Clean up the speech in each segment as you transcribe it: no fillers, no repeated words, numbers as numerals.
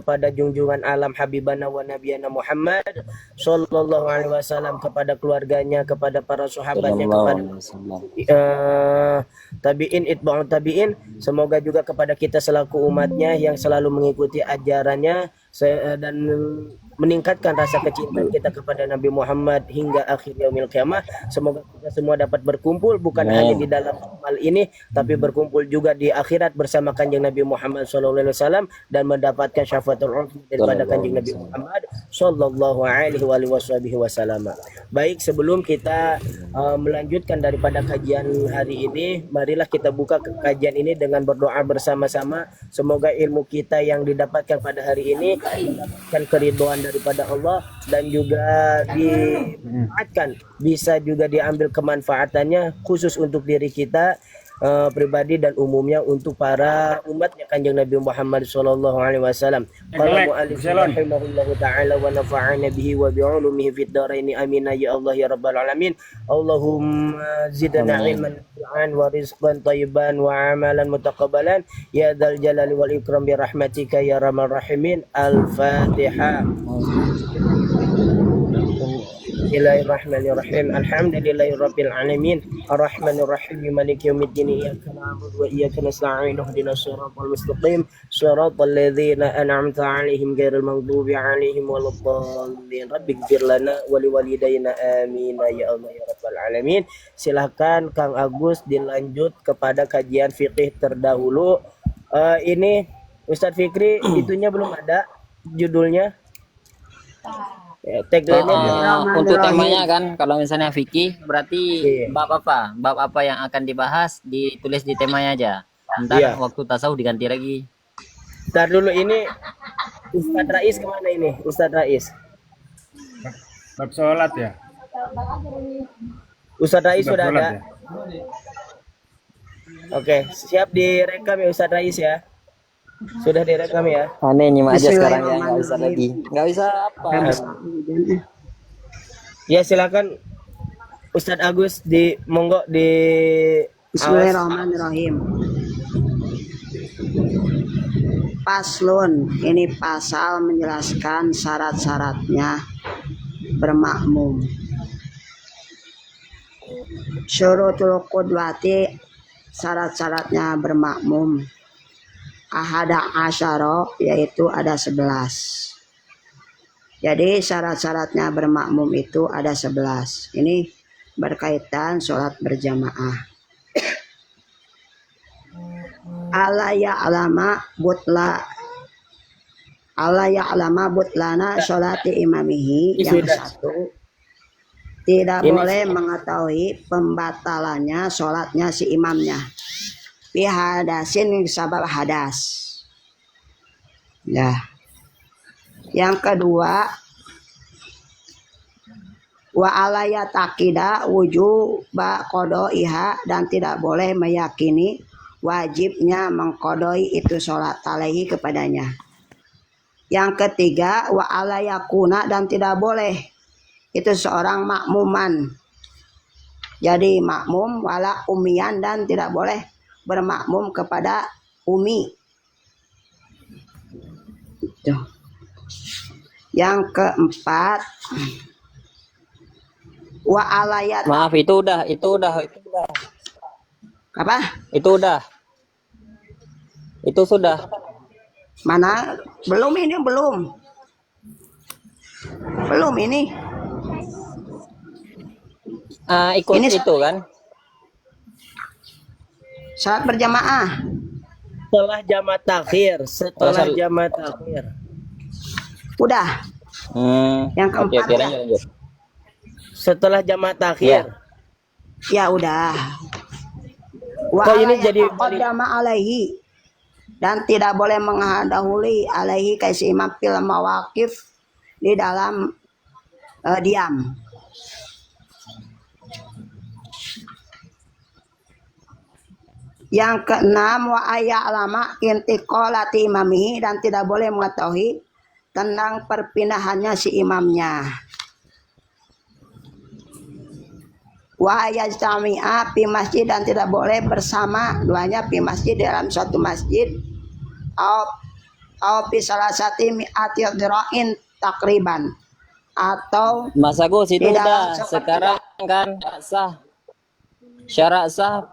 kepada junjungan alam Habibana wa Nabiyana Muhammad sallallahu alaihi wasallam, kepada keluarganya, kepada para sahabatnya, Sallallahu kepada alaihi wasallam. tabiin, itba'ut tabiin. Semoga juga kepada kita selaku umatnya yang selalu mengikuti ajarannya dan meningkatkan rasa kecintaan kita kepada Nabi Muhammad hingga akhir yaumil qiyamah. Semoga kita semua dapat berkumpul bukan hanya di dalam amal ini, tapi berkumpul juga di akhirat bersama kanjeng Nabi Muhammad SAW dan mendapatkan syafaatul uzma daripada kanjeng Nabi Muhammad sallallahu alaihi wasallam. Baik, sebelum kita melanjutkan daripada kajian hari ini, marilah kita buka kajian ini dengan berdoa bersama-sama. Semoga ilmu kita yang didapatkan pada hari ini mendapatkan keridhaan daripada Allah dan juga dimanfaatkan, bisa juga diambil kemanfaatannya khusus untuk diri kita pribadi dan umumnya untuk para umatnya kanjeng Nabi Muhammad sallallahu alaihi wasallam. Qala mu'allif rahimahullahu taala wa nafa'ana bihi wa bi ulumihi fid dharain amin ya Allah ya rabbal alamin. Allahumma zidna ilman nafi'an wa rizqan thayyiban wa amalan mutaqabbalan ya dzal jalali wal ikram bi rahmatika ya arhamar rahimin. Al-Fatihah. Bismillahirrahmanirrahim. Alhamdulillahirabbil alamin. Arrahmanirrahim. Maliki yaumiddin. Iyyaka na'budu wa iyyaka nasta'in. Ihdinas siratal mustaqim. Siratal ladzina an'amta 'alaihim ghairil maghdubi 'alaihim waladdallin. Rabbighfir lana wa liwalidayna amin ya Allah ya rabbal alamin. Silakan Kang Agus dilanjut kepada kajian fikih terdahulu. Ini Ustadz Fikri itunya belum ada judulnya. Untuk temanya kan, kalau misalnya Vicky berarti bab apa yang akan dibahas ditulis di temanya aja. Ntar waktu tasawuf diganti lagi. Ntar dulu, ini Ustadz Rais kemana ini? Ustadz Rais bab sholat ya. Ustadz Rais sudah ada ya? Oke, siap direkam ya Ustadz Rais ya. Sudah direkam ya. Aneh nyimak aja sekarang ya, nggak bisa lagi. Nggak bisa apa. Ya silakan Ustadz Agus di monggo di. Bismillahirrahmanirrahim. Paslun, ini pasal menjelaskan syarat-syaratnya bermakmum. Syurutul qudwati, syarat-syaratnya bermakmum. Ahada asyara, yaitu ada 11. Jadi syarat-syaratnya bermakmum itu ada 11. Ini berkaitan sholat berjamaah. Ala ya'lama butlana sholati imamihi. Yang satu, tidak boleh mengetahui pembatalannya sholatnya si imamnya. Bihadasin, sabab hadas. Nah, yang kedua, wa alaya takida wujuba qodaiha, dan tidak boleh meyakini wajibnya mengkodoi itu sholat alaihi kepadanya. Yang ketiga, wa alayakuna, dan tidak boleh itu seorang makmuman. Jadi makmum wala umian, dan tidak boleh bermakmum kepada umi. Yang keempat, wa alayat. Maaf, itu udah. Apa? Itu udah. Itu sudah. Mana? Belum ini. Ikut ini itu kan? Salat berjamaah. Setelah jamaah takhir. Udah. Yang keempat ya. Setelah jamaah takhir. Ya udah. Kok ini jadi jamaah alaihi, dan tidak boleh menghadahuli alaihi kaisi imam fil mawaqif, di dalam diam. Yang keenam, wa aya'lama intiqalati imamihi, dan tidak boleh mengetahui tentang perpindahannya si imamnya. Wa yajtami'a fi masjid, dan tidak boleh bersama duanya fi masjid, dalam suatu masjid. au fi salasati mi'ati dhira'in takriban, atau Mas Agus itu di dalam udah sekarang kan syarat sah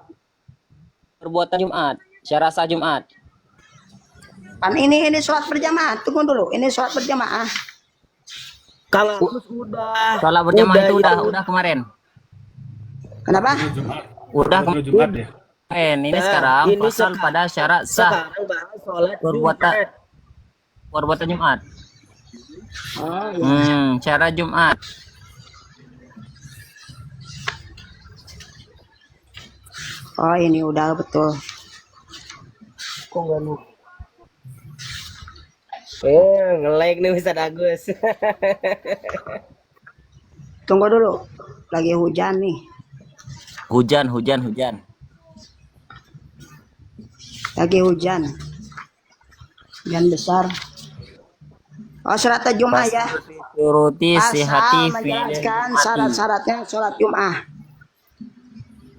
perbuatan Jumat, syarat sah Jumat. kan ini sholat berjamaah. Tunggu dulu, ini sholat berjamaah. Kang Agus udah. Sholat berjamaah itu yang- udah kemarin. Kenapa? Jumat. Udah Waktu Jumat ya. kemarin. Ini Nah, sekarang ini pasal sekarang- pada syarat sah Sekarang bahas sholat perbuatan Jumat. perbuatan Jumat. Oh, ya. Syarat Jumat. Oh, ini udah betul. Kok nggak lu? Nge-like nih Ustaz Agus. Tunggu dulu, lagi hujan nih. Hujan. Lagi hujan. Hujan besar. Oh, sholat Jumat ya. Turuti sihati Asal menjelaskan syarat-syaratnya sholat Jumat.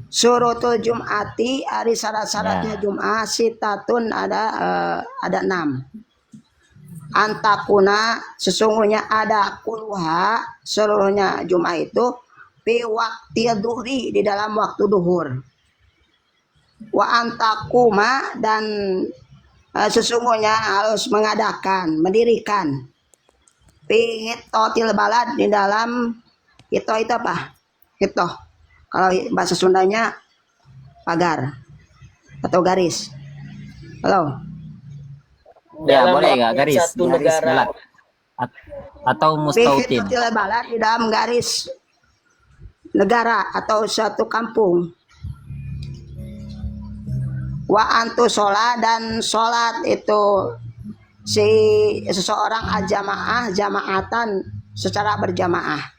Surutul Jum'ati, hari syarat-syaratnya Jumat sitatun ada 6. Antakuna, sesungguhnya ada kuluha, seluruhnya Jumat itu fi waqti duhri, di dalam waktu duhur. Wa antakuma, dan sesungguhnya harus mengadakan, mendirikan fi hitotil balad, di dalam itu apa? Hito. Kalau bahasa Sundanya pagar atau garis. Halo. Ya, Dalam boleh nggak waktu garis? satu Garis negara. balad. Atau mustautin. Fi hitotil balad, di dalam garis negara atau suatu kampung. Wa antu sholat, dan sholat itu si seseorang jamaatan secara berjamaah.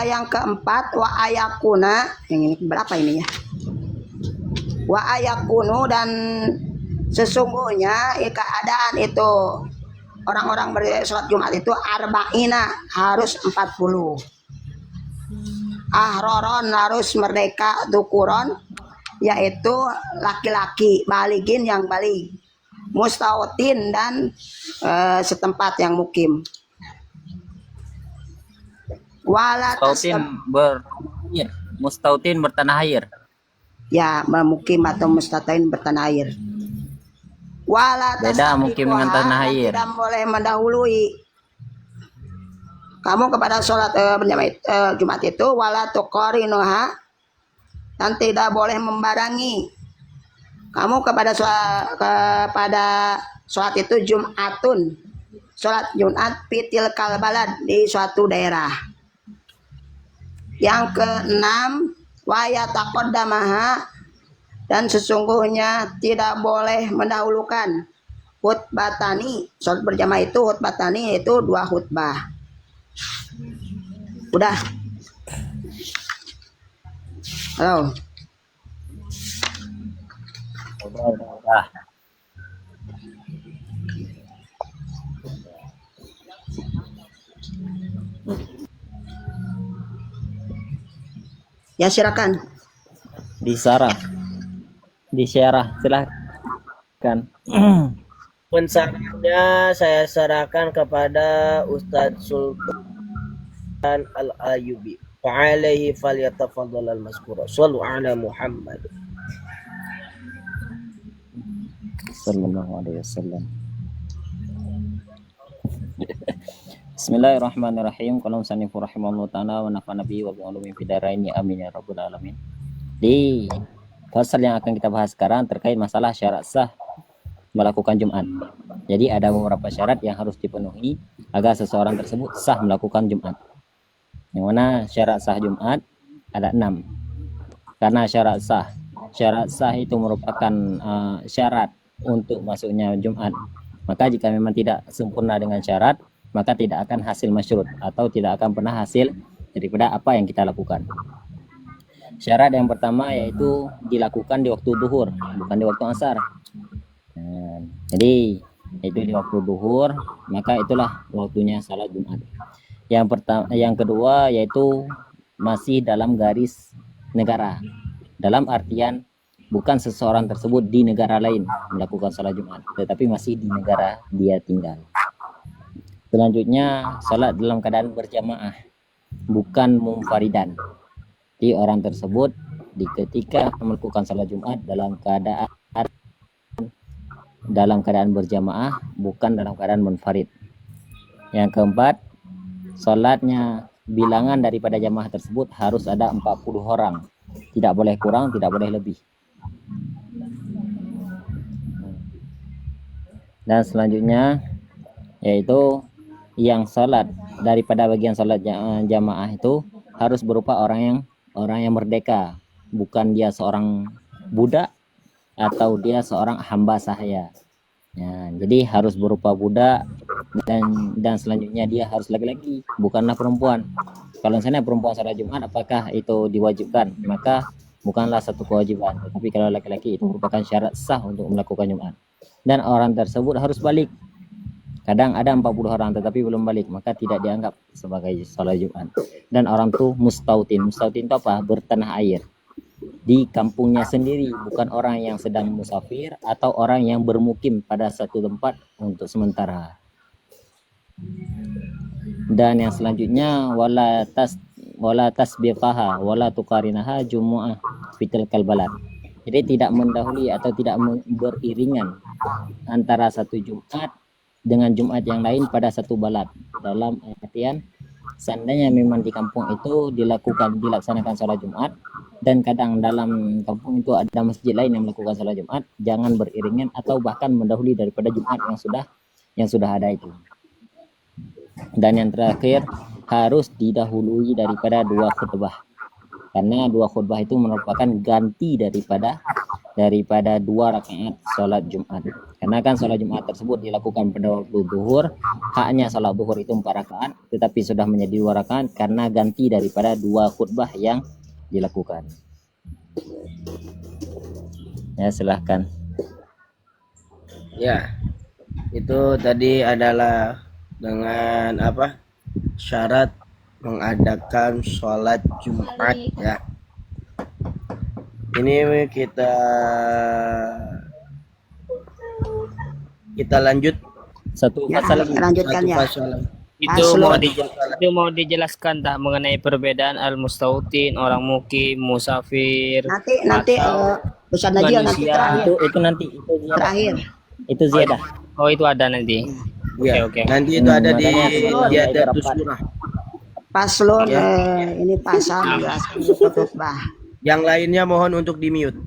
Yang keempat, wa ayakuna, yang ini berapa ini ya? Wa ayakunu, dan sesungguhnya keadaan itu orang-orang bersolat Jumat itu arba'ina, harus 40. Ahroron, harus merdeka, dukuron, yaitu laki-laki, baligin yang balig, mustautin, dan setempat yang mukim. Mustautin bertanah air. Ya, memukim atau mustatain bertanah air. Beda mukim dengan tanah air. Tidak boleh mendahului kamu kepada sholat Jumat itu, wala tuqarinuha, dan tidak boleh membarangi kamu kepada sholat itu Jumatun, sholat Jumat fitil kalbalad, di suatu daerah. Yang keenam, waya taqaddamaha, dan sesungguhnya tidak boleh mendahulukan khutbatani, sholat berjamaah itu khutbatani, itu 2 khutbah. Udah. Halo. Udah. Ya, silakan. Disyarah, silakan. Pensarahnya saya serahkan kepada Ustadz Sultan Al-Ayubi. Fa'alaihi falyatafadhal al-mazkura. Shallu ala Muhammad. Sallallahu alaihi wasallam. Bismillahirrahmanirrahim. Qalam sanifu rahimahullah ta'ala wa nafa'ana bihi wa bi'ulumin fidaraini amin ya rabbal alamin. Di pasal yang akan kita bahas sekarang terkait masalah syarat sah melakukan Jumat. Jadi ada beberapa syarat yang harus dipenuhi agar seseorang tersebut sah melakukan Jumat. Yang mana syarat sah Jumat ada 6. Karena syarat sah itu merupakan syarat untuk masuknya Jumat. Maka jika memang tidak sempurna dengan syarat, maka tidak akan hasil masyrut atau tidak akan pernah hasil daripada apa yang kita lakukan. Syarat yang pertama yaitu dilakukan di waktu duhur, bukan di waktu asar. Jadi itu di waktu duhur, maka itulah waktunya salat Jumat. Yang kedua yaitu masih dalam garis negara, dalam artian bukan seseorang tersebut di negara lain melakukan sholat Jumat, tetapi masih di negara dia tinggal. Selanjutnya, sholat dalam keadaan berjamaah, bukan munfaridan. Jadi orang tersebut ketika melakukan sholat Jumat dalam keadaan berjamaah, bukan dalam keadaan munfarid. Yang keempat, sholatnya bilangan daripada jamaah tersebut harus ada 40 orang. Tidak boleh kurang, tidak boleh lebih. Dan selanjutnya yaitu yang sholat daripada bagian sholat jamaah itu harus berupa orang yang merdeka, bukan dia seorang budak atau dia seorang hamba sahaya. Ya, jadi harus berupa budak, dan selanjutnya dia harus laki-laki, bukanlah perempuan. Kalau misalnya perempuan sholat Jumat, apakah itu diwajibkan? Maka bukanlah satu kewajiban, tapi kalau laki-laki itu merupakan syarat sah untuk melakukan Jumat. Dan orang tersebut harus balik. Kadang ada 40 orang tetapi belum balik, maka tidak dianggap sebagai sholat Jumat. Dan orang itu mustautin. Mustautin itu apa? Bertanah air di kampungnya sendiri, bukan orang yang sedang musafir atau orang yang bermukim pada satu tempat untuk sementara. Dan yang selanjutnya, wala tasbiqaha wala tuqarinaha jumu'ah fitil kalbalat. Jadi tidak mendahului atau tidak beriringan antara satu Jumat dengan Jumat yang lain pada satu balad. Dalam artian, seandainya memang di kampung itu dilaksanakan sholat Jumat, dan kadang dalam kampung itu ada masjid lain yang melakukan sholat Jumat, jangan beriringan atau bahkan mendahului daripada Jumat yang sudah ada itu. Dan yang terakhir, harus didahului daripada 2 khutbah, karena 2 khutbah itu merupakan ganti daripada 2 rakaat sholat Jumat. Karena kan sholat Jumat tersebut dilakukan pada waktu zuhur, haknya sholat zuhur itu 4 rakaat, tetapi sudah menjadi 2 rakaat karena ganti daripada 2 khutbah yang dilakukan. Ya, silahkan. Ya, itu tadi adalah dengan apa? Syarat mengadakan sholat Jumat ya. Ini kita lanjut Satu Ya, pasal lanjutkan satu ya. pasal. Itu mau dijelaskan tak mengenai perbedaan al-mustautin, orang mukim, musafir. Nanti atau Ustaz Najil nanti manusia. terakhir. terakhir. Itu ziyadah. Oh, itu ada nanti. Ya, Oke. nanti itu ada di Makanya Ziyadatus surah. Paslon ini pasal menjelaskan khutbah. Yang lainnya mohon untuk di-mute.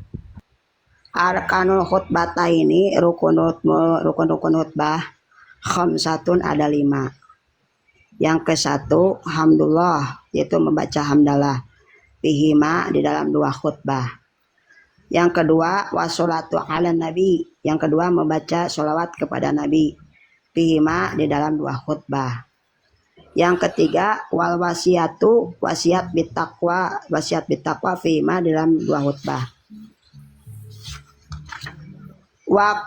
Arkanul khutbah ini rukun-rukun khutbah khamsatun ada 5. Yang ke-1 hamdulillah, yaitu membaca hamdalah fihima di dalam 2 khutbah. Yang kedua washolatu ala nabi, yang kedua membaca sholawat kepada nabi fihima di dalam 2 khutbah. Yang ketiga wal wasiat bittaqwa fihima di dalam 2 khutbah. Wa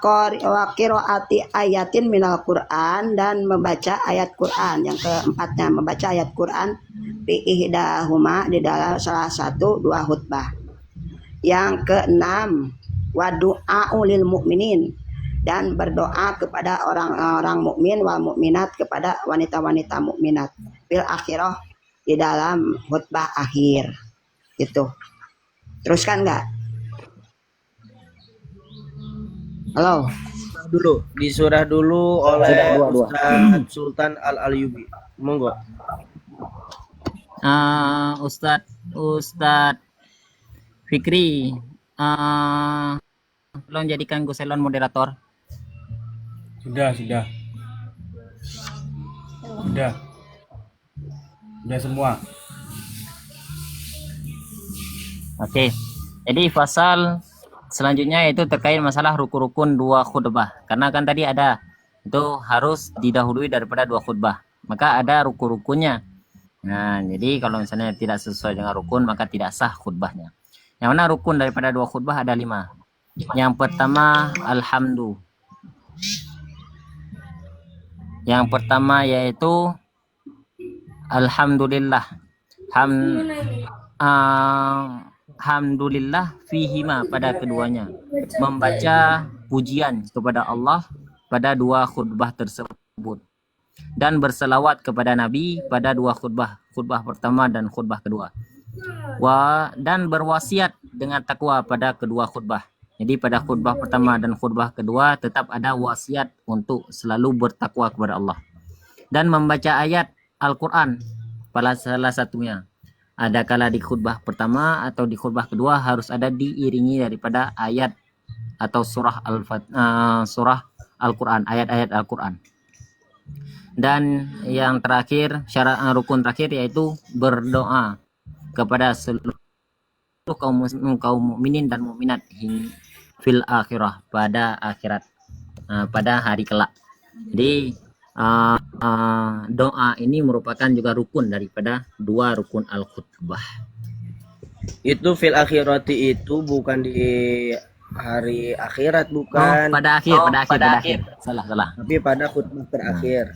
qiraati ayatin minal Qur'an, dan membaca ayat Qur'an. Yang keempatnya membaca ayat Qur'an fi ihdahuma di dalam salah satu 2 khutbah. Yang keenam wa du'a'u lil mu'minin, dan berdoa kepada orang-orang mukmin wal mukminat, kepada wanita-wanita mukminat fil akhirah di dalam khutbah akhir. Itu. Teruskan enggak? Halo. Di surah dulu oleh Dua. Ustaz Sultan Al-Ayyubi. Monggo. Ustadz Fikri, tolong jadikan Guselon moderator. Sudah. Sudah semua. Oke. Jadi pasal selanjutnya itu terkait masalah rukun-rukun 2 khutbah. Karena kan tadi ada itu harus didahului daripada 2 khutbah. Maka ada rukun-rukunnya. Nah, jadi kalau misalnya tidak sesuai dengan rukun, maka tidak sah khutbahnya. Yang mana rukun daripada 2 khutbah ada 5. Yang pertama alhamdu. Yang pertama yaitu alhamdulillah. alhamdulillah fihima pada keduanya, membaca pujian kepada Allah pada dua khutbah tersebut, dan berselawat kepada Nabi pada dua khutbah, khutbah pertama dan khutbah kedua. Dan berwasiat dengan takwa pada kedua khutbah. Jadi pada khutbah pertama dan khutbah kedua tetap ada wasiat untuk selalu bertakwa kepada Allah. Dan membaca ayat Al-Quran pada salah satunya. Ada kala di khutbah pertama atau di khutbah kedua harus ada diiringi daripada ayat atau surah Al-Quran, ayat-ayat Al-Quran. Dan yang terakhir, syarat rukun terakhir yaitu berdoa kepada seluruh kaum mukminin dan mukminat fil akhirah, pada akhirat, pada hari kelak. Jadi doa ini merupakan juga rukun daripada dua rukun al-khutbah. Itu fil akhirati itu bukan di hari akhirat, bukan. Pada akhir. Salah. Tapi pada khutbah terakhir.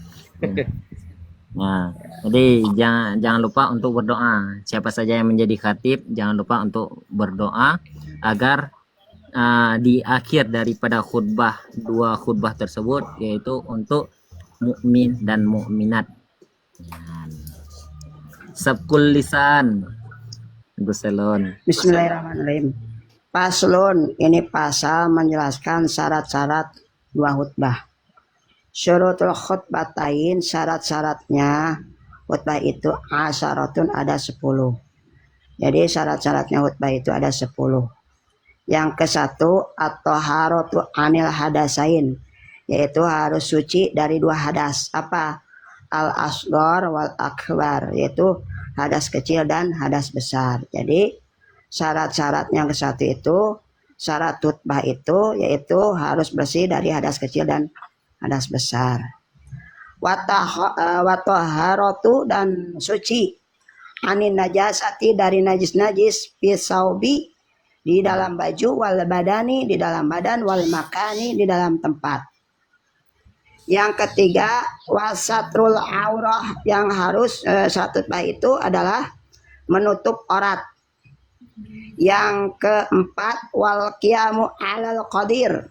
Nah, jadi jangan lupa untuk berdoa. Siapa saja yang menjadi khatib, jangan lupa untuk berdoa agar di akhir daripada khutbah, dua khutbah tersebut, yaitu untuk mukmin dan mukminat. Sabkul lisan. Guselon. Bismillahirrahmanirrahim. Paslon, ini pasal menjelaskan syarat-syarat dua khutbah. Syurutul khutbatain, syarat-syaratnya khutbah itu asyaratun, ada 10. Jadi syarat-syaratnya khutbah itu ada 10. Yang ke satu, at-thaharatu anil hadasain, yaitu harus suci dari dua hadas. Apa? Al-asghar wal akbar, yaitu hadas kecil dan hadas besar. Jadi syarat-syarat yang ke satu itu, syarat khutbah itu yaitu harus bersih dari hadas kecil dan hadas besar. Wataharatu, dan suci anin najasati, dari najis-najis, pisaubi, di dalam baju, wal badani, di dalam badan, wal makani, di dalam tempat. Yang ketiga, wasatrul aurah, yang harus syarat khutbah itu adalah menutup aurat. Yang keempat, wal qiyamu alal qadir.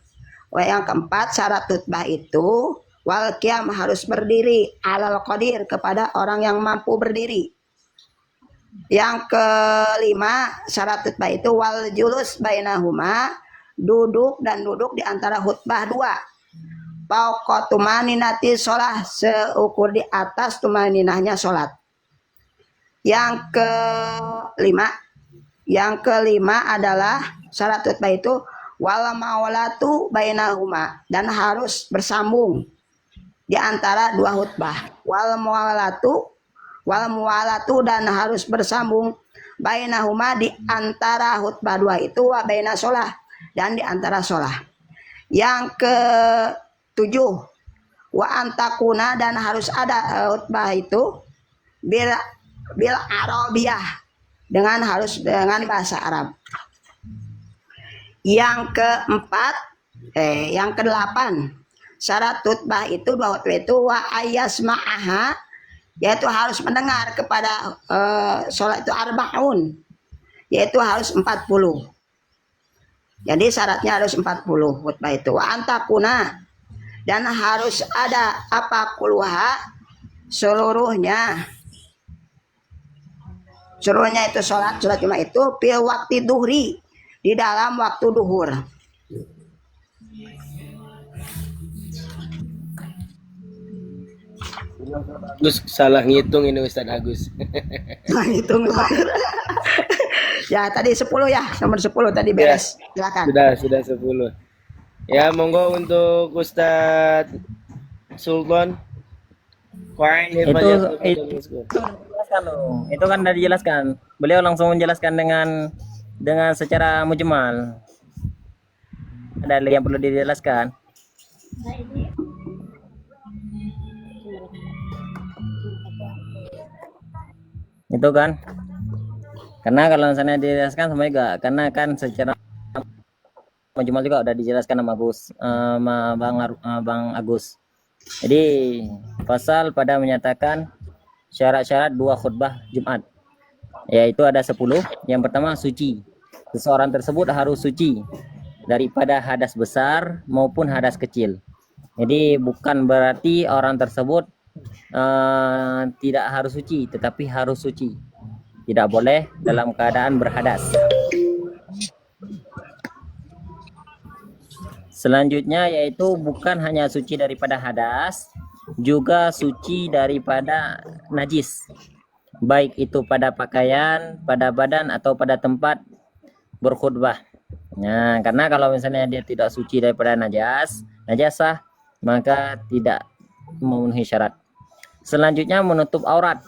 Yang keempat, syarat khutbah itu wal qiyam, harus berdiri, alal qadir, kepada orang yang mampu berdiri. Yang kelima, syarat khutbah itu wal julus bainahuma, duduk dan duduk di antara khutbah dua. Fauqa tumaninati sholah, seukur di atas tumaninahnya sholat. Yang kelima adalah syarat khutbah itu wal maulatu bainahuma, dan harus bersambung di antara dua khutbah. Wal muwalatu, dan harus bersambung bainahuma, di antara khutbah dua itu, wa baina sholah, dan di antara sholah. Yang ke-7, wa antakuna, dan harus ada khutbah itu bil arabiyah, harus dengan bahasa Arab. Yang ke-8, syarat khutbah itu, dua khutbah itu, wa ayasma'aha, yaitu harus mendengar kepada sholat itu arba'un, yaitu harus 40. Jadi syaratnya harus 40 khutbah itu. Wa antakuna, dan harus ada apa kulha, seluruhnya itu sholat cuma itu fil waktu duhri, di dalam waktu duhur. Agus salah ngitung ini Ustaz Agus. Nah, hitung. Ya, tadi 10 ya, nomor 10 tadi beres. Silakan. Sudah 10. Ya, monggo untuk Ustaz Sultan. Itu kan sudah dijelaskan. Beliau langsung menjelaskan dengan secara mujmal. Ada lagi yang perlu dijelaskan? Itu kan, karena kalau misalnya dijelaskan semuanya enggak, karena kan secara mujmal juga udah dijelaskan sama Bang Agus. Jadi pasal pada menyatakan syarat-syarat dua khutbah Jumat, yaitu ada 10. Yang pertama suci. seseorang tersebut harus suci daripada hadas besar maupun hadas kecil. Jadi bukan berarti orang tersebut tidak harus suci, tetapi harus suci. Tidak boleh dalam keadaan berhadas. Selanjutnya yaitu bukan hanya suci daripada hadas, juga suci daripada najis. Baik itu pada pakaian, pada badan atau pada tempat berkhutbah. Nah, karena kalau misalnya dia tidak suci daripada najasah, maka tidak memenuhi syarat. Selanjutnya menutup aurat.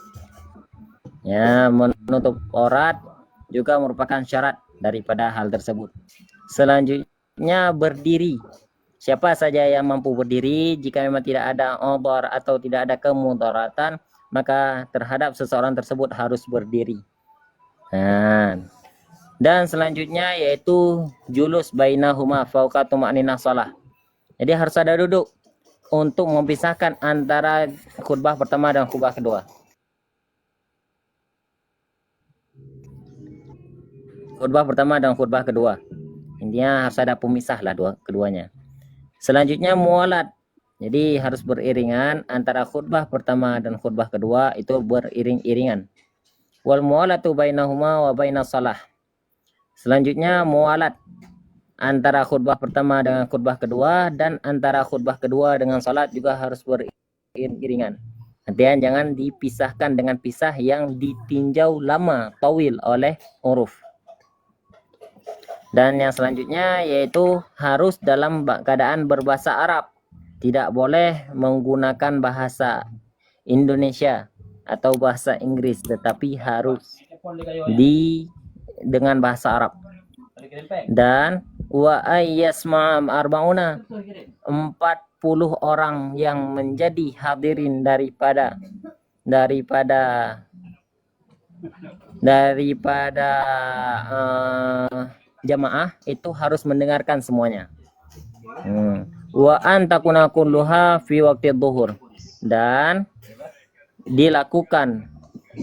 Ya, menutup aurat juga merupakan syarat daripada hal tersebut. Selanjutnya berdiri. Siapa saja yang mampu berdiri, jika memang tidak ada udhur atau tidak ada kemudaratan, maka terhadap seseorang tersebut harus berdiri. Nah, dan selanjutnya yaitu julus bainahuma fauqa tuma'ninah shalah. Jadi harus ada duduk untuk memisahkan antara khutbah pertama dan khutbah kedua. Khutbah pertama dan khutbah kedua. Intinya harus ada pemisah lah keduanya. Selanjutnya mualat. Jadi harus beriringan antara khutbah pertama dan khutbah kedua itu beriring-iringan. Wal mualatu bainahuma wa bainas shalah. Selanjutnya mualat antara khutbah pertama dengan khutbah kedua dan antara khutbah kedua dengan salat juga harus beriringan. Artinya jangan dipisahkan dengan pisah yang ditinjau lama tawil oleh uruf. Dan yang selanjutnya yaitu harus dalam keadaan berbahasa Arab. Tidak boleh menggunakan bahasa Indonesia atau bahasa Inggris, tetapi harus dengan bahasa Arab. Dan wa ayyasma'am arbauna 40 orang yang menjadi hadirin daripada jamaah itu harus mendengarkan semuanya. Wa an takuna kulluha fi waqti dhuhur, dan dilakukan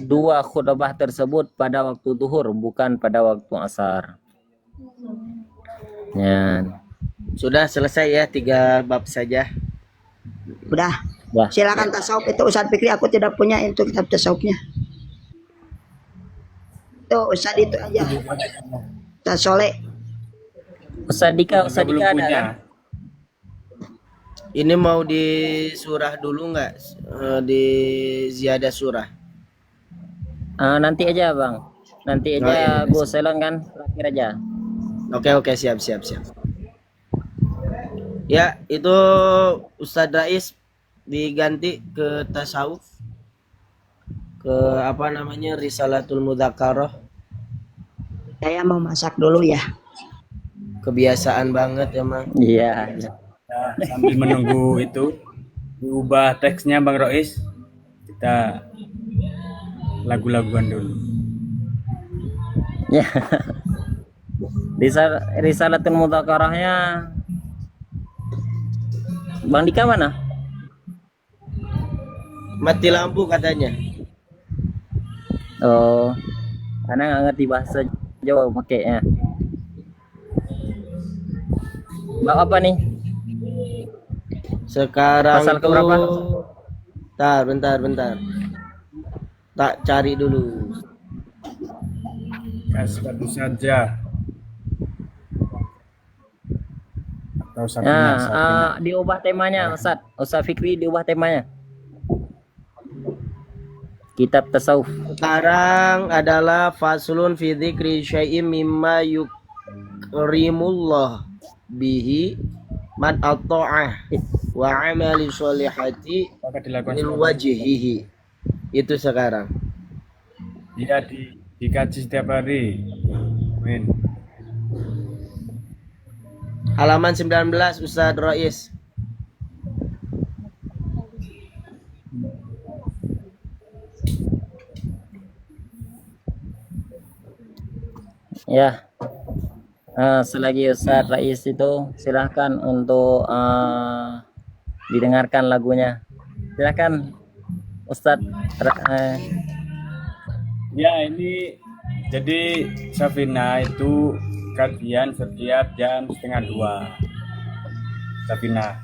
dua khutbah tersebut pada waktu zuhur, bukan pada waktu asar. Ya. Sudah selesai ya, 3 bab saja. Udah. Wah. Silakan tasawuf itu Ustadz Fikri, aku tidak punya itu kitab tasawufnya. Tuh Ustadz itu aja. Ustadz Soleh. Ustaz Dika Juga belum ada punya. kan? Ini mau di surah dulu nggak? Di ziyadah surah. Nanti aja bang. Nanti aja Oh, iya. Bu Selon kan terakhir aja. Oke, siap. Ya, itu Ustadz Rais diganti ke tasawuf, ke apa namanya, Risalatul Mudzakarah. Saya mau masak dulu ya. Kebiasaan banget emang. Iya. Nah, sambil menunggu itu diubah teksnya Bang Rois, kita lagu-laguan dulu. Ya. Risalatul Mudzakarahnya Bang Dika mana? Mati lampu katanya. Oh, karena nggak ngerti bahasa Jawa pakainya. Bab apa nih? Sekarang Pasal tuh keberapa? bentar. Tak cari dulu. Kasbatu saja. Atau Nah, Sabrina. diubah temanya, Ustaz Fikri diubah temanya. Kitab tasawuf. Sekarang adalah faslun fi dzikri syai'im mimma yukrimullah bihi man at-ta'ah wa amali sholihati Apakah dilakukan min semua? wajhihi. Itu sekarang. Iya, dikaji setiap hari. Amin. Halaman 19 Ustadz Rais. Ya. Selagi Ustaz Rais itu silahkan untuk didengarkan lagunya. Silahkan Ustaz. Ya, ini jadi Safina itu kajian setiap jam 1:30 Sapina.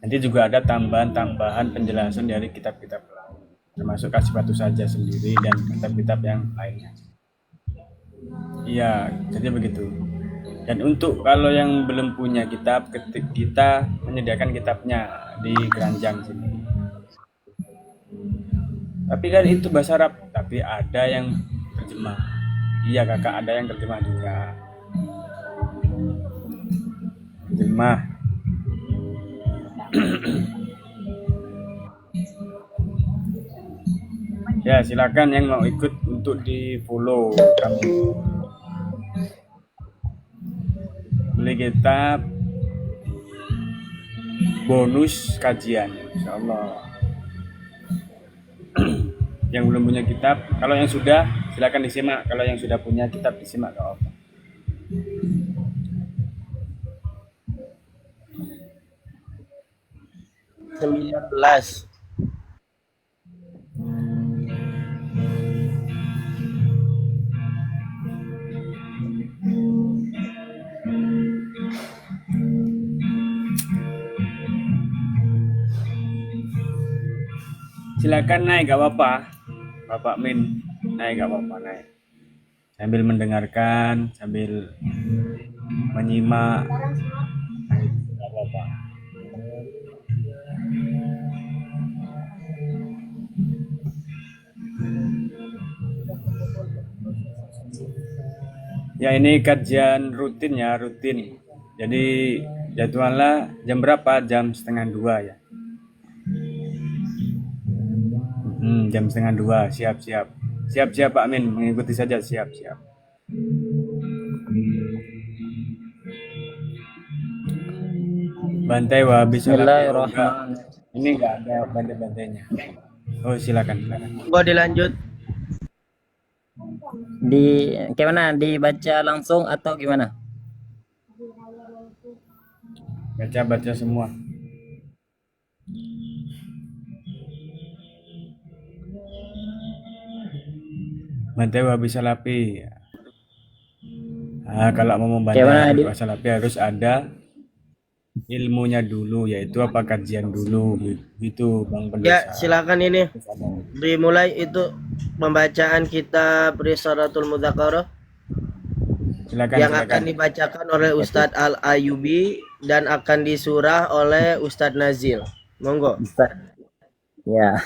Nanti juga ada tambahan penjelasan dari kitab-kitab lain, termasuk Kasih Batu Saja sendiri dan kitab-kitab yang lainnya. Iya, jadi begitu. Dan untuk kalau yang belum punya kitab, kita menyediakan kitabnya di keranjang sini. Tapi kan itu bahasa Arab, tapi ada yang terjemah. Iya kakak, ada yang terjemah juga. Terjemah. Ya silakan yang mau ikut untuk di follow kami. Beli kitab bonus kajian, insya Allah. Yang belum punya kitab, kalau yang sudah silakan disimak. Kalau yang sudah punya kitab disimak gak apa. Belas. Silakan naik gak apa-apa. Bapak Min, naik gak apa-apa, naik. Sambil mendengarkan, sambil menyimak. Naik gak apa-apa. Ya ini kajian rutin ya, rutin. Jadi jadwalnya jam berapa? Jam 1:30 ya. Jam 1:30, siap-siap. Siap-siap Pak Amin, mengikuti saja, siap-siap. Bantai Wahabi Salafi. Bismillahirrahmanirrahim. Ini enggak ada bantai-bantainya. Oh, silakan. Gua dilanjut. Gimana? Dibaca langsung atau gimana? Baca semua. Bantai Wahabi Salafi. Kalau mau membantai Gimana, Wahabi Salafi harus ada ilmunya dulu, yaitu apa kajian dulu gitu Bang Pendosa. Ya, silakan ini dimulai itu pembacaan kitab Risalatul Mudzakarah yang akan dibacakan oleh Ustadz Al-Ayubi dan akan disurah oleh Ustadz Nazil. Monggo. Ya.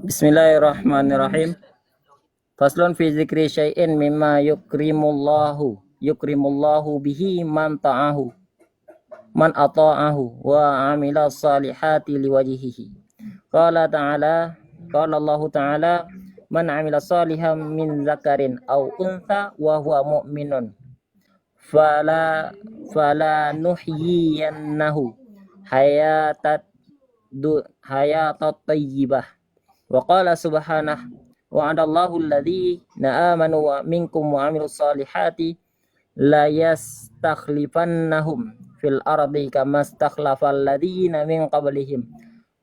Bismillahirrahmanirrahim. Faslun fi dzikri syai'in mimma yukrimullahu bihi man ta'ahu man ata'ahu wa amila salihati liwajhihi. Qala Allah ta'ala man amila salihan min zakarin aw untha wa huwa mu'minun fala nuhyiyannahu hayatan tayyibah. Wa qala subhanahu wa'adallahu alladhina amanu wa minkum wa amilus salihati la yastakhlifannahum fil ardi kama stakhlafal ladhina min qablihim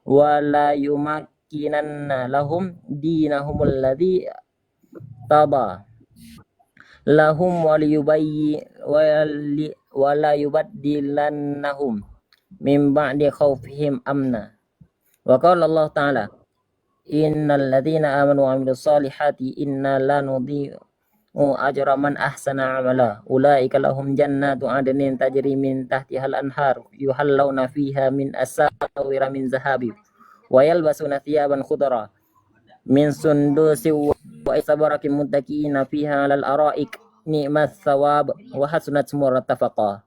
wa la yumakkinanna lahum dinahum alladhi tada lahum wa la yubaddilannahum min ba'di khawfihim amna. Wa qala Allah ta'ala innal ladzina amanu wa amilus salihati inna la nudhi'u ajra man ahsana amala ulaika lahum jannatu adnin tajri min tahtihal anhar yuhallawna fiha min asawira min zahabi wa yalbasuna thiyaban khudra min sundusi wa isabarakin muttaqiina fiha alal araik ni'mat thawab wa hasunat murtafaqa.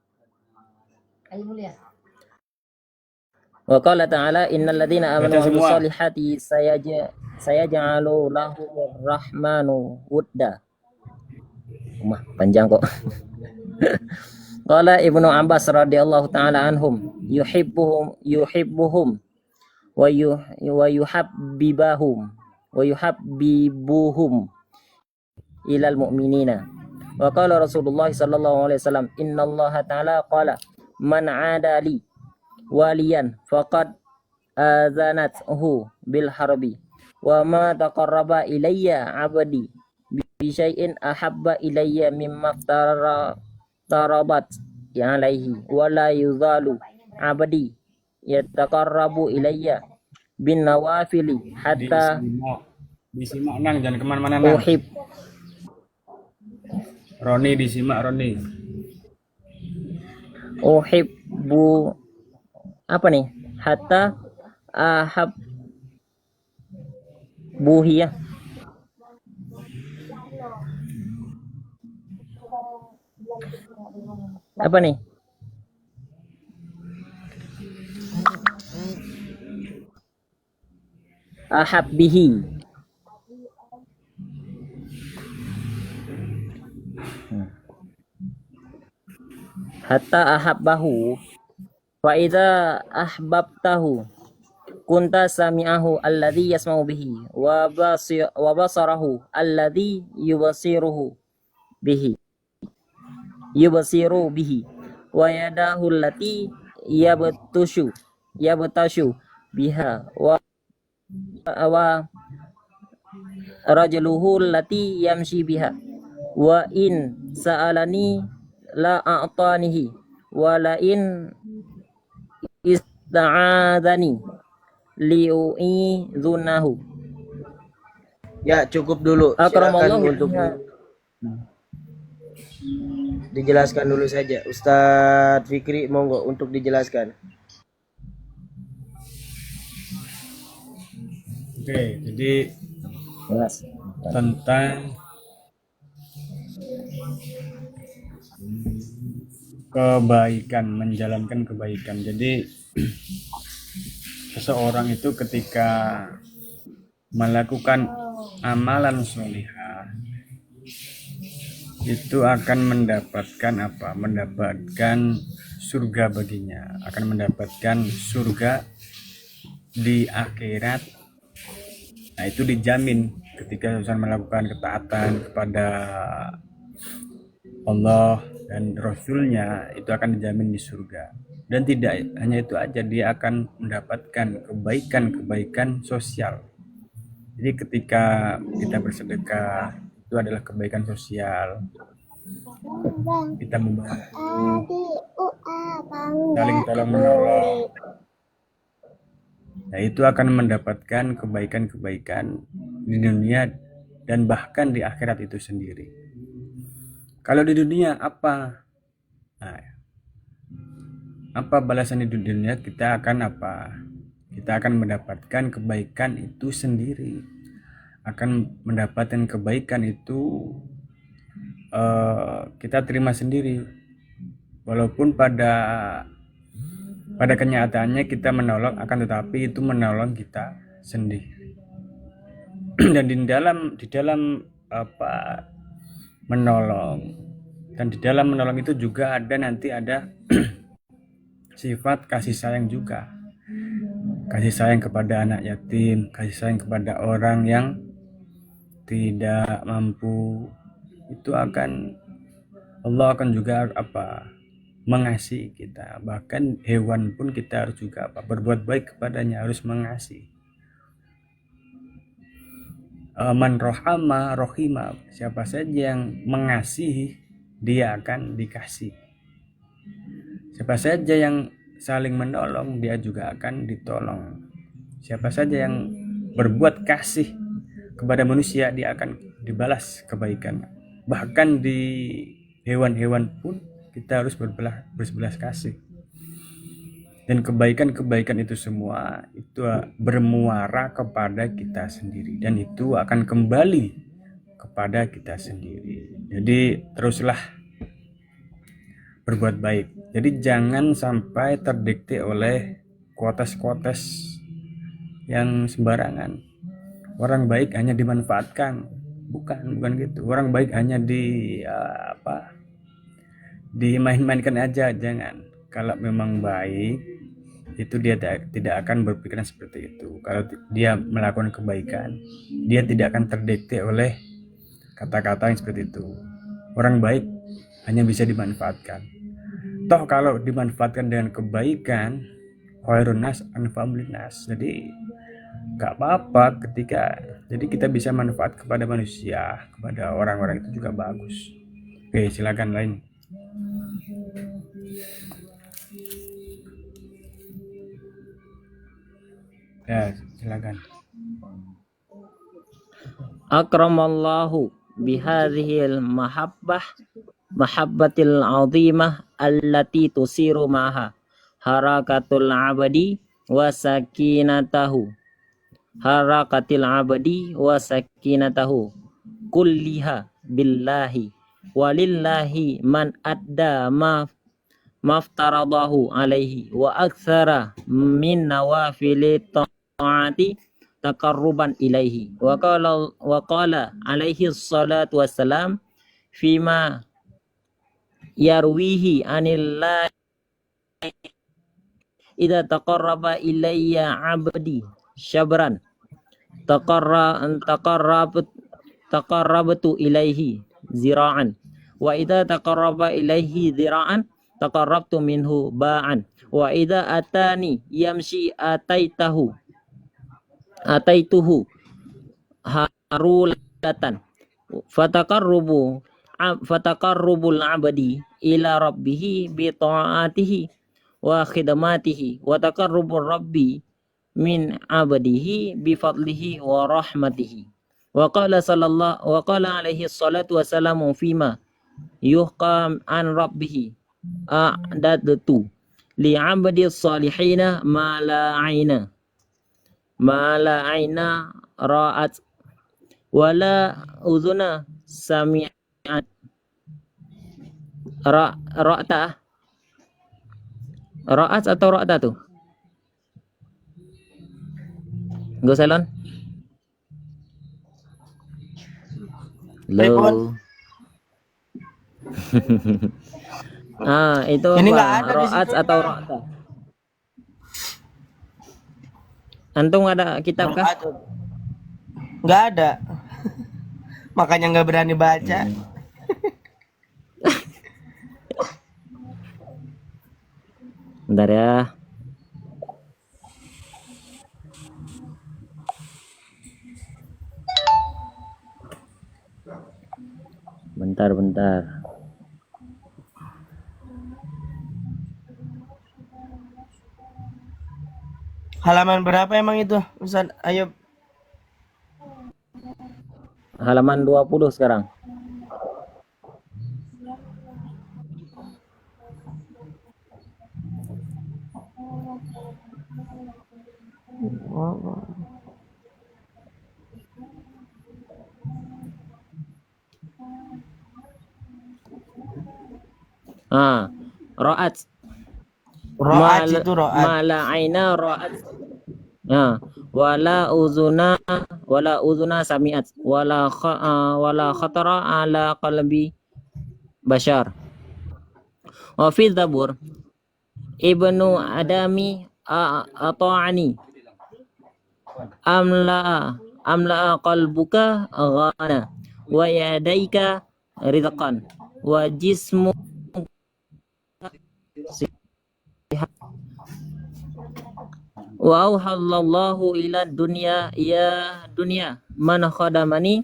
Wa qala ta'ala innal ladzina amanu wa amilus salihati sayaj'alu lahumur rahmanu wudda. Panjang kok. Qala Ibnu Abbas radhiyallahu ta'ala anhum yuhibbuhum wa yuhabbibuhum ilal mu'minina. Wa qala Rasulullah sallallahu alaihi wasallam innallaha ta'ala qala man 'ada li waliyan faqad azanathu bil harbi wa ma taqarraba ilayya 'abdi bisyai'in ahabba ilayya mimma tarabat ya alaihi wa la yuzalu abadi yataqarrabu ilayya bin nawafili hatta disimak nang, jangan kemana-mana nang. uhib Roni disimak Roni. uhibbu apa nih hatta ahab buhiyah apa nih ahab bihi hatta ahabbahu wa idza ahbabtahu kunta sami'ahu alladhi yasma'u bihi wa basarahu alladhi yubasiru bihi wa yadahu allati yabtashu biha wa rajuluhu allati yamshi biha wa in sa'alani la a'tanihi wa la in ista'adani liu'idzunahu. Ya, cukup dulu. Akramallahu Silakan untuk dijelaskan dulu saja. Ustadz Fikri, monggo untuk dijelaskan. Oke, jadi Jelas. tentang kebaikan, menjalankan kebaikan. Jadi seseorang itu ketika melakukan amalan sholihah itu akan mendapatkan apa? Mendapatkan surga baginya, akan mendapatkan surga di akhirat. Nah, itu dijamin ketika seseorang melakukan ketaatan kepada Allah dan Rasulnya, itu akan dijamin di surga. Dan tidak hanya itu aja, dia akan mendapatkan kebaikan-kebaikan sosial. Jadi ketika kita bersedekah, itu adalah kebaikan sosial. Kita membantu, saling tolong menolong. Nah, itu akan mendapatkan kebaikan-kebaikan di dunia dan bahkan di akhirat itu sendiri. Kalau di dunia apa? Nah, apa balasan di dunia? Kita akan apa? Kita akan mendapatkan kebaikan itu sendiri. Akan mendapatkan kebaikan itu kita terima sendiri. Walaupun pada kenyataannya kita menolong, akan tetapi itu menolong kita sendiri. Dan di dalam apa menolong, dan di dalam menolong itu juga ada sifat kasih sayang juga, kasih sayang kepada anak yatim, kasih sayang kepada orang yang tidak mampu. Itu Allah akan juga apa mengasihi kita. Bahkan hewan pun kita harus juga berbuat baik kepadanya, harus mengasihi. Man rohama rohima, siapa saja yang mengasihi dia akan dikasih. Siapa saja yang saling menolong dia juga akan ditolong. Siapa saja yang berbuat kasih kepada manusia dia akan dibalas kebaikan. Bahkan di hewan-hewan pun kita harus berbelas kasih. Dan kebaikan-kebaikan itu semua itu bermuara kepada kita sendiri, dan itu akan kembali kepada kita sendiri. Jadi teruslah berbuat baik. Jadi jangan sampai terdikte oleh kuotas-kuotas yang sembarangan. Orang baik hanya dimanfaatkan, bukan gitu. Orang baik hanya dimain-mainkan aja, jangan. Kalau memang baik itu dia tidak akan berpikiran seperti itu. Kalau dia melakukan kebaikan, dia tidak akan terdikte oleh kata-kata yang seperti itu. Orang baik hanya bisa dimanfaatkan. Toh kalau dimanfaatkan dengan kebaikan, khairun nas anfa'ul nas. Jadi nggak apa-apa ketika jadi kita bisa manfaat kepada manusia, kepada orang-orang itu juga bagus. Oke, silakan lain. Ya, silakan. Akramallahu bihadhil mahabbatil azimah allati tusiru maha harakatul abadi wa sakinatahu kulliha billahi walillahi man adda maftaradahu alaihi wa aktsara min nawafili ta'ati taqarruban ilaihi wa qala alaihi salatu wassalam fima yarwihi anillahi idza taqarraba ilayya abdi syabran taqarrabtu ilaihi zira'an wa idza taqarraba ilaihi zira'an taqarrabtu minhu ba'an wa idza atani yamshi ataituhu harulatan fataqarrubul abdi ila rabbih bi ta'atihi wa khidmatihi wa taqarrubur rabbi min abdihi bi fadlihi wa rahmatihi wa qala alaihi salatu wassalamu fima yuhqam an rabbih a'dadtu li abdi salihina ma la aina ra'at wala uzuna sami'at ra'at atau ra'ta tuh Go Salon Telepon. Itu Ini apa? nggak ada di Ra'at situ. atau ra'ta? Antum ada kitab kah? Nggak ada. Makanya nggak berani baca. Bentar ya. Bentar. Halaman berapa emang itu, Ustaz Ayub? Halaman 20 sekarang. Ra'at Ro'at itu ro'at. mala aina ra'at. Wala uzuna sami'at wala khatara ala qalbi bashar. Wa fi Zabur ibnu adami ata'ani amla qalbuka ghana wa yadaika rizqan wa jismu wa auhallallahu ila dunya ya dunya man khadamani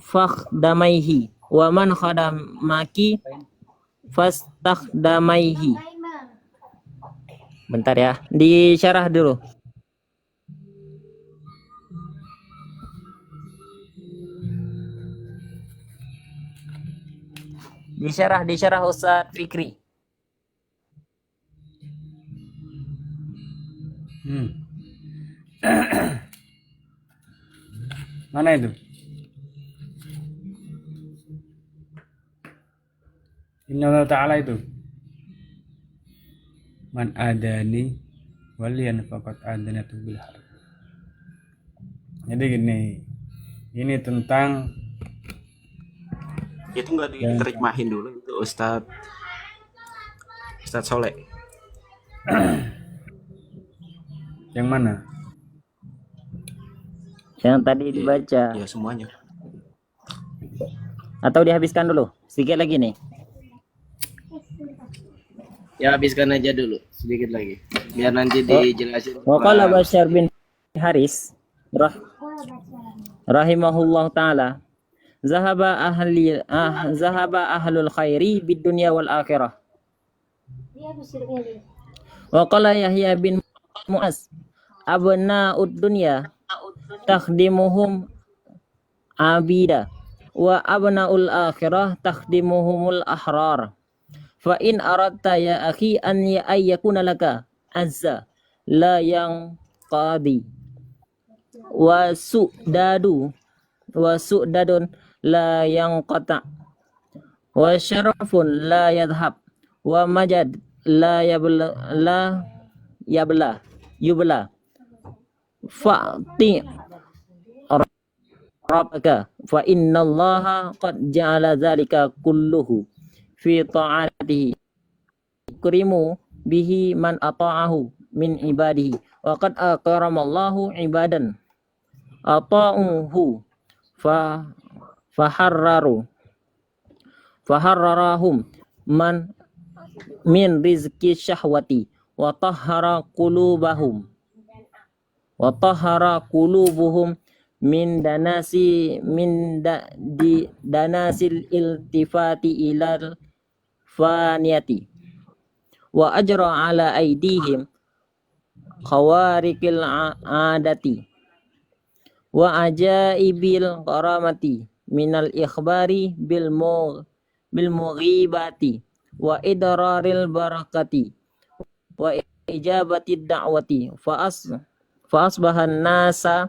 fakhdamaihi wa man khadamaki fastakhdamaihi. Bentar ya, disyarah dulu. Disyarah Ustaz Fikri. Mana itu? Inna Allah Ta'ala itu. Man adani waliyan faqad adanatu bil harb. Jadi gini. Ini tentang Itu nggak diterjemahin dulu itu Ustadz Soleh. yang mana? Yang tadi dibaca. Ya semuanya. Atau dihabiskan dulu? Sedikit lagi nih. Ya habiskan aja dulu sedikit lagi. Biar nanti dijelasin. Wa qala Bashar bin Haris rah, rahimahullah taala zahaba ahlul khairi bid dunya wal akhirah. Wa qala Yahya bin Mu'az abna'ud dunya takhdimuhum abida wa abna'ul akhirah takhdimuhumul ahrar. Fa in aradta ya akhi an yakuna laka azza la yang qadi wa su'dadun la yang qata wa syarafun la yadhhab wa majad la yubla fa'ti rabbaka fa innallaha qad ja'ala dzalika kulluhu fi ta'atihi yukrimu bihi man ata'ahu min ibadihi wa qad akramallahu ibadan ata'uhu faharrarahum man min rizki syahwati wa tahhara qulubuhum min danasil iltifati ilal faniyati wa ajra ala aidihim khawarikil adati wa ajaibil qaramati minal ikhbari bil mughibati wa idraril barakati wa ijabati da'wati fa asbahan nasa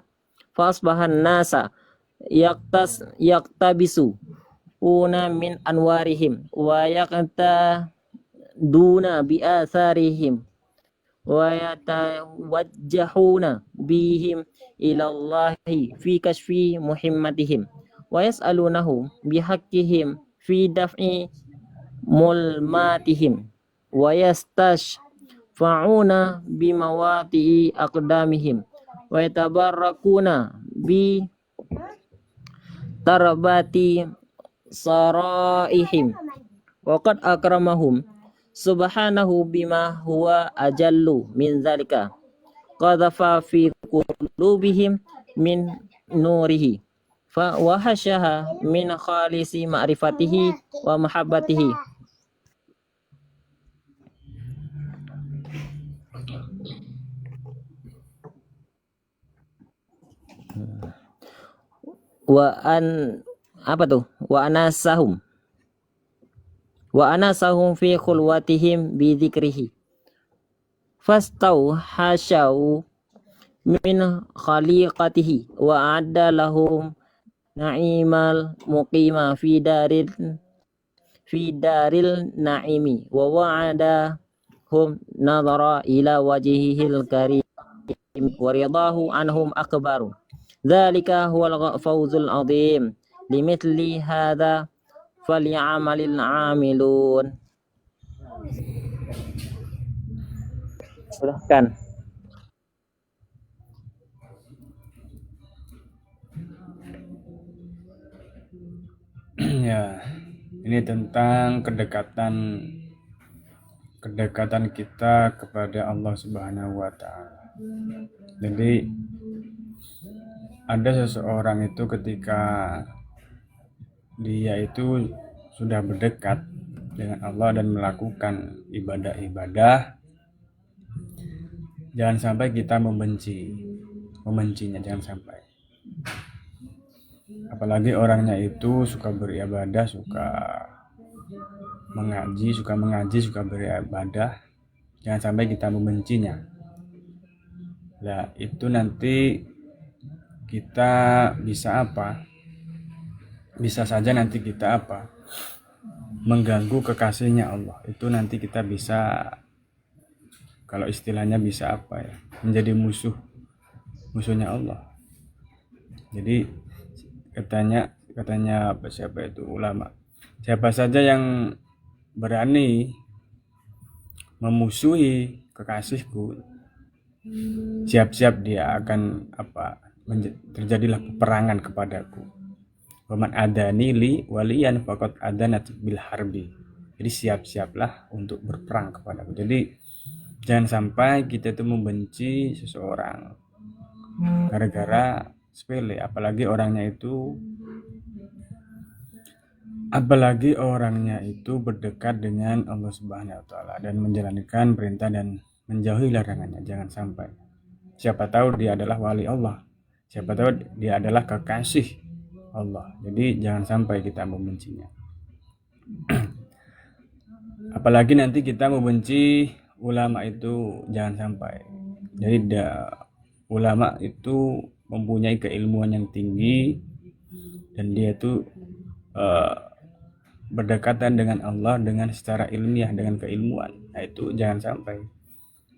yaktabisu una min anwarihim wa duna bi atharihim wa yatawajjahuna bihim ila Allahi fi kashfi muhimmatihim wa yas'alunahu bihaqqihim fi daf'i mulmatihim wa yastashfa'una bimawati'i aqdamihim wa yatabarrakuna bi tarbati saraihim wa qad akramahum subhanahu bima huwa ajallu min zalika qadhafa fi qulubihim min nurihi fa wahasyaha min khalisi ma'rifatihi wa mahabbatihi wa anasahum fi khulwatihim bi dzikrihi fastauhashau min khaliqatihi wa adda lahum na'imal muqima fi daril na'imi wa wa'ada hum nadhara ila wajhihil karim wa ridahu anhum akbaru dzalika huwal fawzul azim limithli hadza falyamalil amilun. Silahkan. Ya, ini tentang kedekatan kita kepada Allah Subhanahu wa taala. Jadi ada seseorang itu ketika dia itu sudah berdekat dengan Allah dan melakukan ibadah-ibadah, jangan sampai kita membencinya, jangan sampai. Apalagi orangnya itu suka beribadah, suka mengaji, suka beribadah, jangan sampai kita membencinya. Nah, itu nanti kita bisa apa? Bisa saja nanti kita mengganggu kekasihnya Allah. Itu nanti kita bisa, kalau istilahnya bisa menjadi musuhnya Allah. Jadi katanya siapa itu ulama, siapa saja yang berani memusuhi kekasihku, siap-siap dia akan terjadilah peperangan kepadaku. Waman adani li waliyan faqad adanat bil harbi. Jadi siap-siaplah untuk berperang kepadaku. Jadi jangan sampai kita itu membenci seseorang gara-gara sepele, apalagi orangnya itu berdekat dengan Allah Subhanahu wa taala dan menjalankan perintah dan menjauhi larangannya. Jangan sampai. Siapa tahu dia adalah wali Allah. Siapa tahu dia adalah kekasih Allah. Jadi jangan sampai kita membencinya. Apalagi nanti kita membenci ulama itu, jangan sampai. Jadi ulama itu mempunyai keilmuan yang tinggi dan dia itu berdekatan dengan Allah dengan secara ilmiah, dengan keilmuan. Nah itu jangan sampai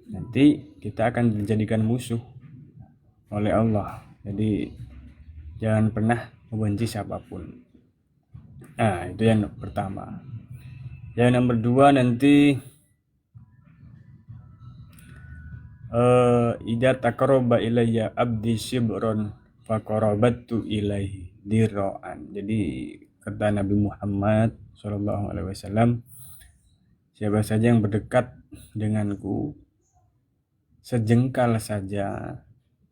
nanti kita akan dijadikan musuh oleh Allah. Jadi jangan pernah membenci siapapun. Nah itu yang pertama. Yang nomor 2 nanti idza taqarraba ilayya abdi shibron faqarabtu ilaihi diraan. Jadi kata Nabi Muhammad SAW, siapa saja yang berdekat denganku sejengkal saja,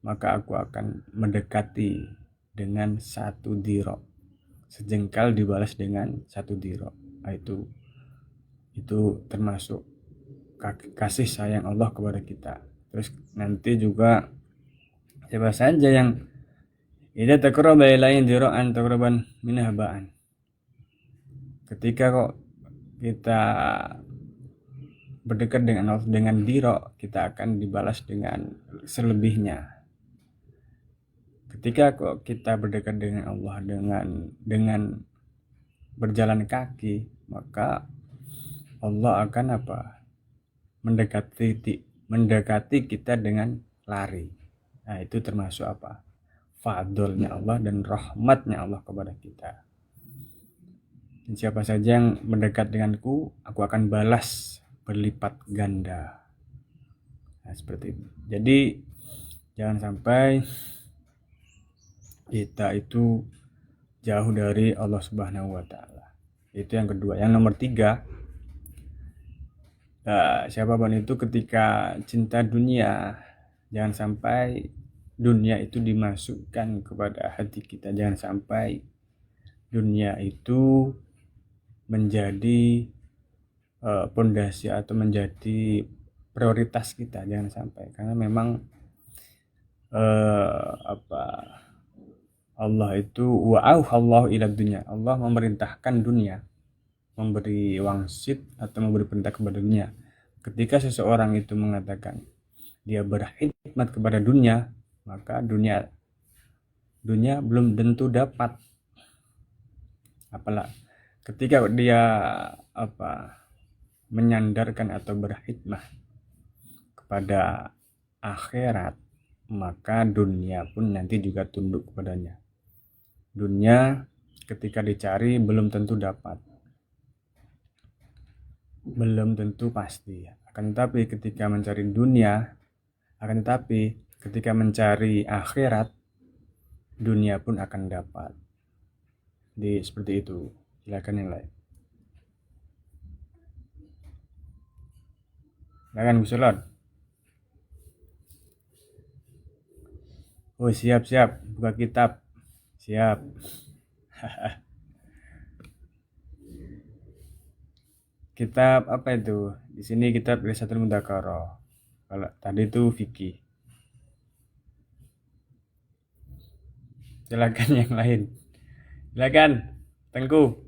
maka aku akan mendekati dengan 1 diro. Sejengkal dibalas dengan 1 diro. Nah, itu termasuk kasih sayang Allah kepada kita. Terus nanti juga siapa saja yang idza taqarraba ilayya dira'an taqraban min haba'an. Ketika kok kita berdekat dengan Allah dengan diro, kita akan dibalas dengan selebihnya. Ketika kok kita berdekat dengan Allah dengan berjalan kaki, maka Allah akan mendekati kita dengan lari. Nah, itu termasuk fadlnya Allah dan rahmatnya Allah kepada kita. Dan siapa saja yang mendekat denganku, aku akan balas berlipat ganda. Nah, seperti itu. Jadi jangan sampai kita itu jauh dari Allah Subhanahu wa taala. Itu yang kedua. Yang nomor 3, siapapun itu ketika cinta dunia, jangan sampai dunia itu dimasukkan kepada hati kita. Jangan sampai dunia itu menjadi pondasi atau menjadi prioritas kita. Jangan sampai, karena memang Allah itu wa'auhallahu ila dunya. Allah memerintahkan dunia, memberi wangsit atau memberi perintah kepada dunia. Ketika seseorang itu mengatakan dia berkhidmat kepada dunia, maka dunia belum tentu dapat. Apalagi ketika dia menyandarkan atau berkhidmat kepada akhirat, maka dunia pun nanti juga tunduk kepadanya. Dunia ketika dicari belum tentu dapat, belum tentu pasti. Akan tetapi ketika mencari akhirat, dunia pun akan dapat. Seperti itu. Silakan yang lain. Silakan Bu Sulon. Oh, siap. Buka kitab. Siap. Kitab apa itu? Di sini kitab Risatul Mudzakarah. Kalau tadi itu fikih. Silakan yang lain. Silakan, Tengku.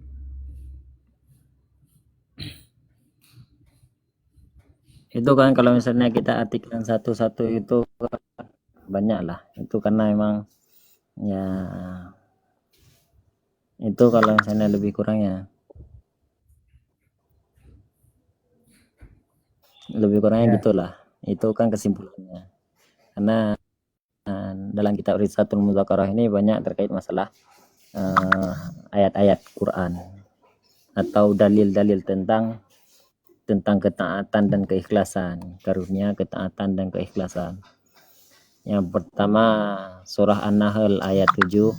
Itu kan kalau misalnya kita artikan satu-satu itu banyak lah. Itu karena memang ya itu kalau misalnya lebih kurangnya gitulah. Itu kan kesimpulannya. Karena dalam kitab Risatul Mudzakarah ini banyak terkait masalah ayat-ayat Quran atau dalil-dalil tentang ketaatan dan keikhlasan, karunia ketaatan dan keikhlasan. Yang pertama surah An-Nahl ayat 7,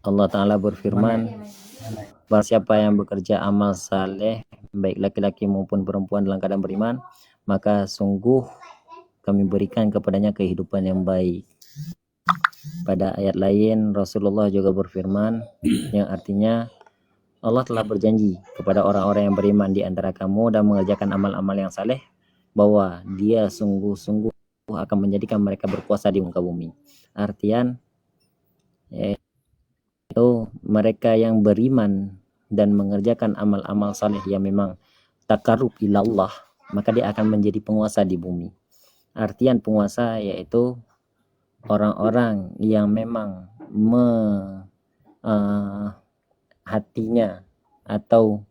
Allah Ta'ala berfirman, Barang siapa yang bekerja amal saleh, baik laki-laki maupun perempuan dalam keadaan beriman, maka sungguh kami berikan kepadanya kehidupan yang baik. Pada ayat lain Rasulullah juga berfirman yang artinya Allah telah berjanji kepada orang-orang yang beriman di antara kamu dan mengerjakan amal-amal yang saleh bahwa Dia sungguh-sungguh akan menjadikan mereka berkuasa di muka bumi. Artian yaitu mereka yang beriman dan mengerjakan amal-amal saleh yang memang takarrub ilallah, maka dia akan menjadi penguasa di bumi. Artian penguasa yaitu orang-orang yang memang hatinya atau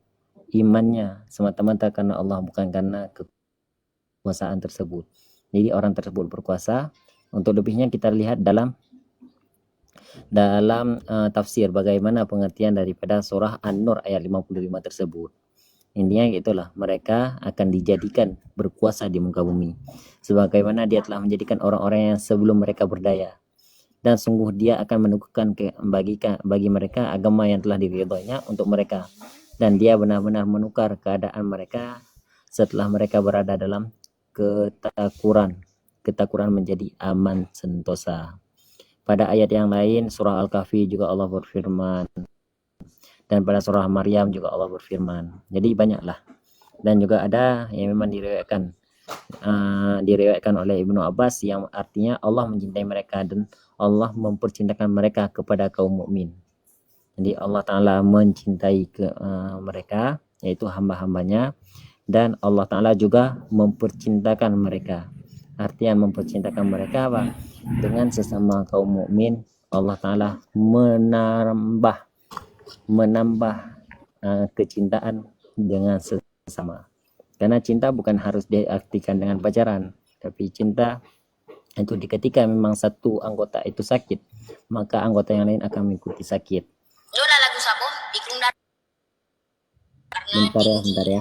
imannya semata-mata karena Allah, bukan karena kekuasaan tersebut. Jadi orang tersebut berkuasa. Untuk lebihnya kita lihat dalam tafsir bagaimana pengertian daripada surah An-Nur ayat 55 tersebut. Intinya itulah, mereka akan dijadikan berkuasa di muka bumi sebagaimana Dia telah menjadikan orang-orang yang sebelum mereka berdaya, dan sungguh Dia akan meneguhkan bagi mereka agama yang telah diridhoinya untuk mereka, dan Dia benar-benar menukar keadaan mereka setelah mereka berada dalam ketakuran menjadi aman sentosa. Pada ayat yang lain surah Al-Kahfi juga Allah berfirman, dan pada surah Maryam juga Allah berfirman. Jadi banyaklah. Dan juga ada yang memang diriwayatkan oleh Ibnu Abbas yang artinya Allah mencintai mereka dan Allah mempercintakan mereka kepada kaum mukmin. Jadi Allah Ta'ala mencintai mereka, yaitu hamba-hambanya, dan Allah Ta'ala juga mempercintakan mereka. Artian mempercintakan mereka apa? Dengan sesama kaum mukmin, Allah Ta'ala menambah kecintaan dengan sesama. Karena cinta bukan harus diartikan dengan pacaran, tapi cinta itu ketika memang satu anggota itu sakit, maka anggota yang lain akan mengikuti sakit. Bentar ya.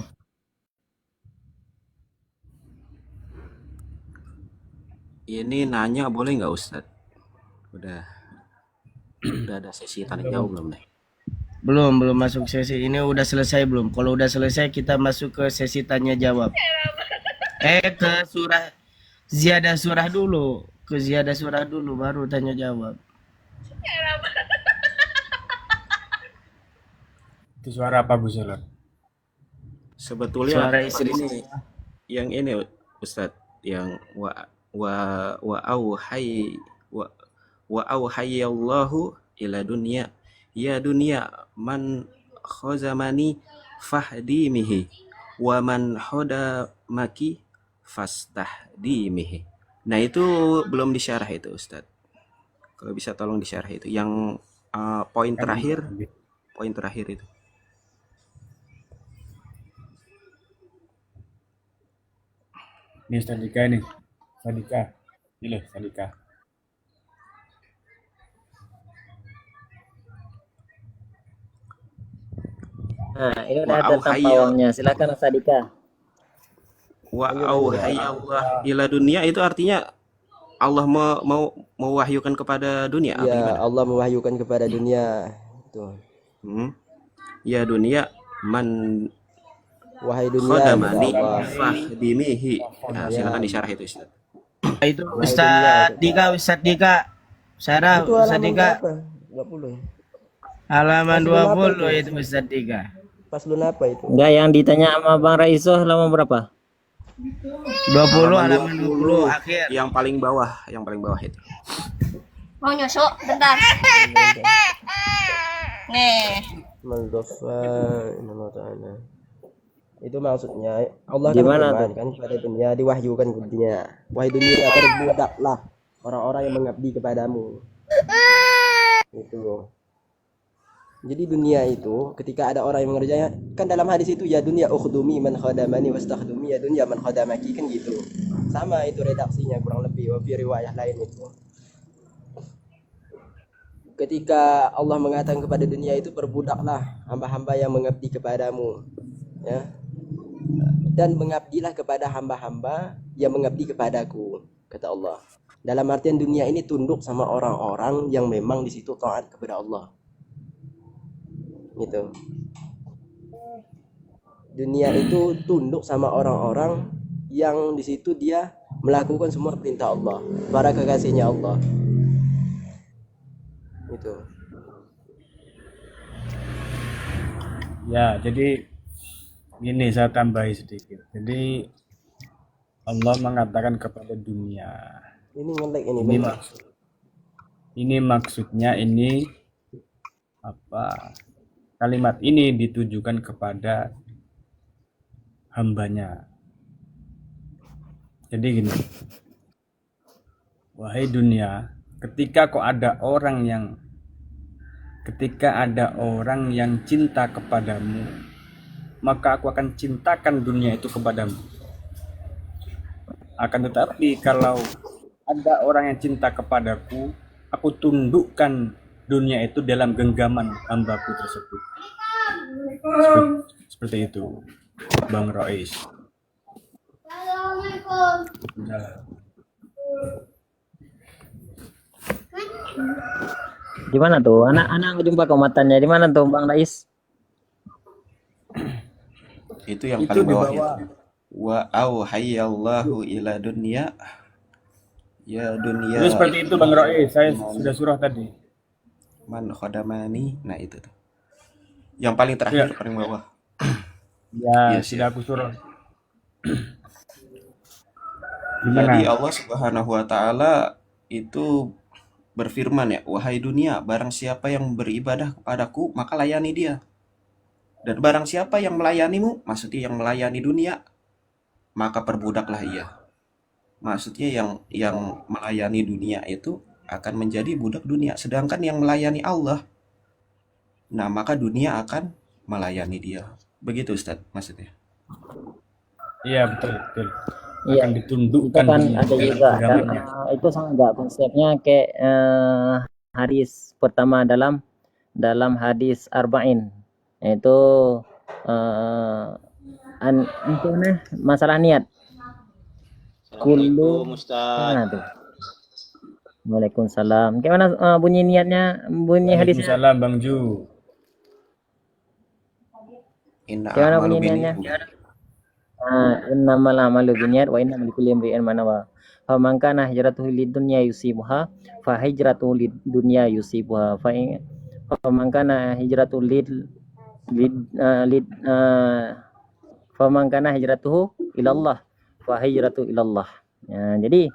Ini nanya boleh nggak Ustadz? Udah ada sesi tanya jawab belum nih? Belum masuk sesi ini. Udah selesai belum? Kalau udah selesai kita masuk ke sesi tanya jawab. Ke surah ziyadah surah dulu. Ke ziyadah surah dulu baru tanya jawab. Itu suara apa Bu Zulon? Sebetulnya Suara istri. ini yang ini Ustadz, yang wa auhayyallahu ila dunya ya dunya man khazamani fahdimihi wa man hodamaki fastahdimihi. Nah itu belum disyarah itu Ustadz. Kalau bisa tolong disyarah itu yang poin terakhir itu. Ini Sadika nih. Sadika. Ini loh Sadika. Nah, ini udah ada tampawangnya. Silakan Sadika. Wa auhayyallahu ila dunya itu artinya Allah mau mewahyukan kepada dunia. Ya, Allah mewahyukan kepada dunia. Itu. Ya dunia man Wahai dunia, khadamani fahdimihi. Nah, silakan disyarah itu Ustaz. Itu Ustaz Dika. Sarah Itu Ustaz halaman Dika. berapa? 20. Halaman Paslon 20 itu Ustaz Dika. Paslon apa itu? Enggak, yang ditanya sama Bang Raiso halaman berapa? 20 halaman 20 akhir. Yang paling bawah itu. Mau nyusuk bentar. Nih. Maldofa inna ta'ala. Itu maksudnya Allah Gimana kan berfirman kan kepada dunia, diwahyukan ke dunia. Wahai dunia, berbudaklah orang-orang yang mengabdi kepadamu. Itu. Jadi dunia itu ketika ada orang yang mengerjanya, kan dalam hadis itu ya dunia ukhdumi man khadamani wastakhdumi ya dunia man khadamaki, kan gitu. Sama itu redaksinya kurang lebih wa fi riwayah lain itu. Ketika Allah mengatakan kepada dunia itu berbudaklah hamba-hamba yang mengabdi kepadamu, ya. Dan mengabdilah kepada hamba-hamba yang mengabdi kepadaku, kata Allah. Dalam artian dunia ini tunduk sama orang-orang yang memang di situ taat kepada Allah. gitu. Dunia itu tunduk sama orang-orang yang di situ dia melakukan semua perintah Allah, para kekasihnya Allah. Itu. Ya, jadi gini saya tambahi sedikit. Jadi Allah mengatakan kepada dunia, Ini ngelag ini ini bentar. maksudnya ini apa? Kalimat ini ditujukan kepada hambanya. Jadi gini, wahai dunia, ketika ada orang yang cinta kepadamu, maka aku akan cintakan dunia itu kepadamu. Akan tetapi kalau ada orang yang cinta kepadaku, aku tundukkan dunia itu dalam genggaman hambaku tersebut. Seperti itu, Bang Rois. Udah. Di mana tuh? Anak jumpa keumatannya di mana tuh, Bang Rais? Itu yang Itu paling di bawah bawah. itu. Wa auhayyallahu ila dunya ya Itu dunya seperti itu Bang Rois. Saya sudah surah tadi. man khodamani. Nah itu tuh. Yang paling terakhir paling bawah. Ya, Iya, sudah aku surah. Jadi Gimana? Allah Subhanahu wa taala itu berfirman ya, wahai dunia, barang siapa yang beribadah kepadaku, maka layani dia. Dan barang siapa yang melayanimu, maksudnya yang melayani dunia, maka perbudaklah ia. Maksudnya yang melayani dunia itu akan menjadi budak dunia, sedangkan yang melayani Allah, nah maka dunia akan melayani dia. Begitu Ustadz maksudnya. Iya, betul. Iya, Akan itu ditundukkan kan dunia ada dalam juga genggamannya. itu sama enggak konsepnya kayak hadis pertama dalam hadis arba'in, yaitu itu masalah niat. Kullu mana tuh? Waalaikumsalam. Gimana bunyi niatnya? Bunyi hadisnya? Waalaikumsalam Bang Ju. Inna Gimana a'malu bunyi niatnya? binniyat. Innamal a'malu binniyat wa innamal likulli imri'in ma nawa. Faman kana hijratuhu lidunya yusibuha fa hijratuhu lidunya yusibuha. Faman kana hijratuhu faman kana hijratuhu ilallah fa hijratuhu ilallah. Ya, jadi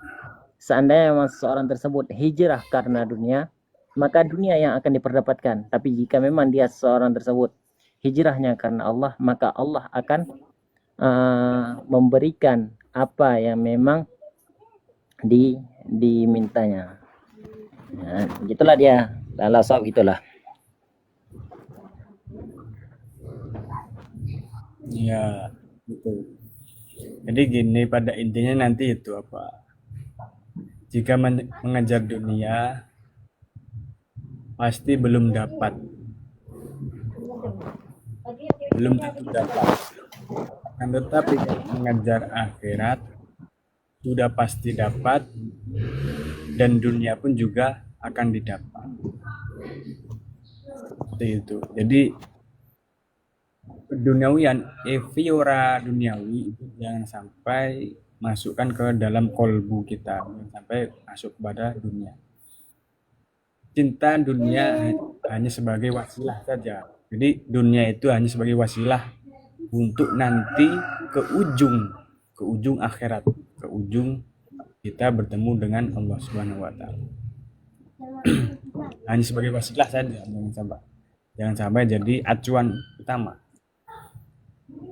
seandainya memang seseorang tersebut hijrah karena dunia, maka dunia yang akan diperdapatkan. Tapi jika memang dia seseorang tersebut hijrahnya karena Allah, maka Allah akan memberikan apa yang memang dimintanya. Nah, gitulah dia. Lala sob gitulah. Ya, betul. Jadi gini, pada intinya nanti itu apa? Jika mengejar dunia, pasti belum dapat. Belum tentu dapat. Akan tetapi mengejar akhirat, sudah pasti dapat, dan dunia pun juga akan didapat. Seperti itu. Jadi keduniawian, eviora duniawi itu jangan sampai masukkan ke dalam kolbu kita, jangan sampai masuk kepada dunia. Cinta dunia hanya sebagai wasilah saja. Jadi dunia itu hanya sebagai wasilah untuk nanti ke ujung akhirat, ke ujung kita bertemu dengan Allah Subhanahu wa taala. Hanya sebagai wasilah saja, jangan sampai jadi acuan utama.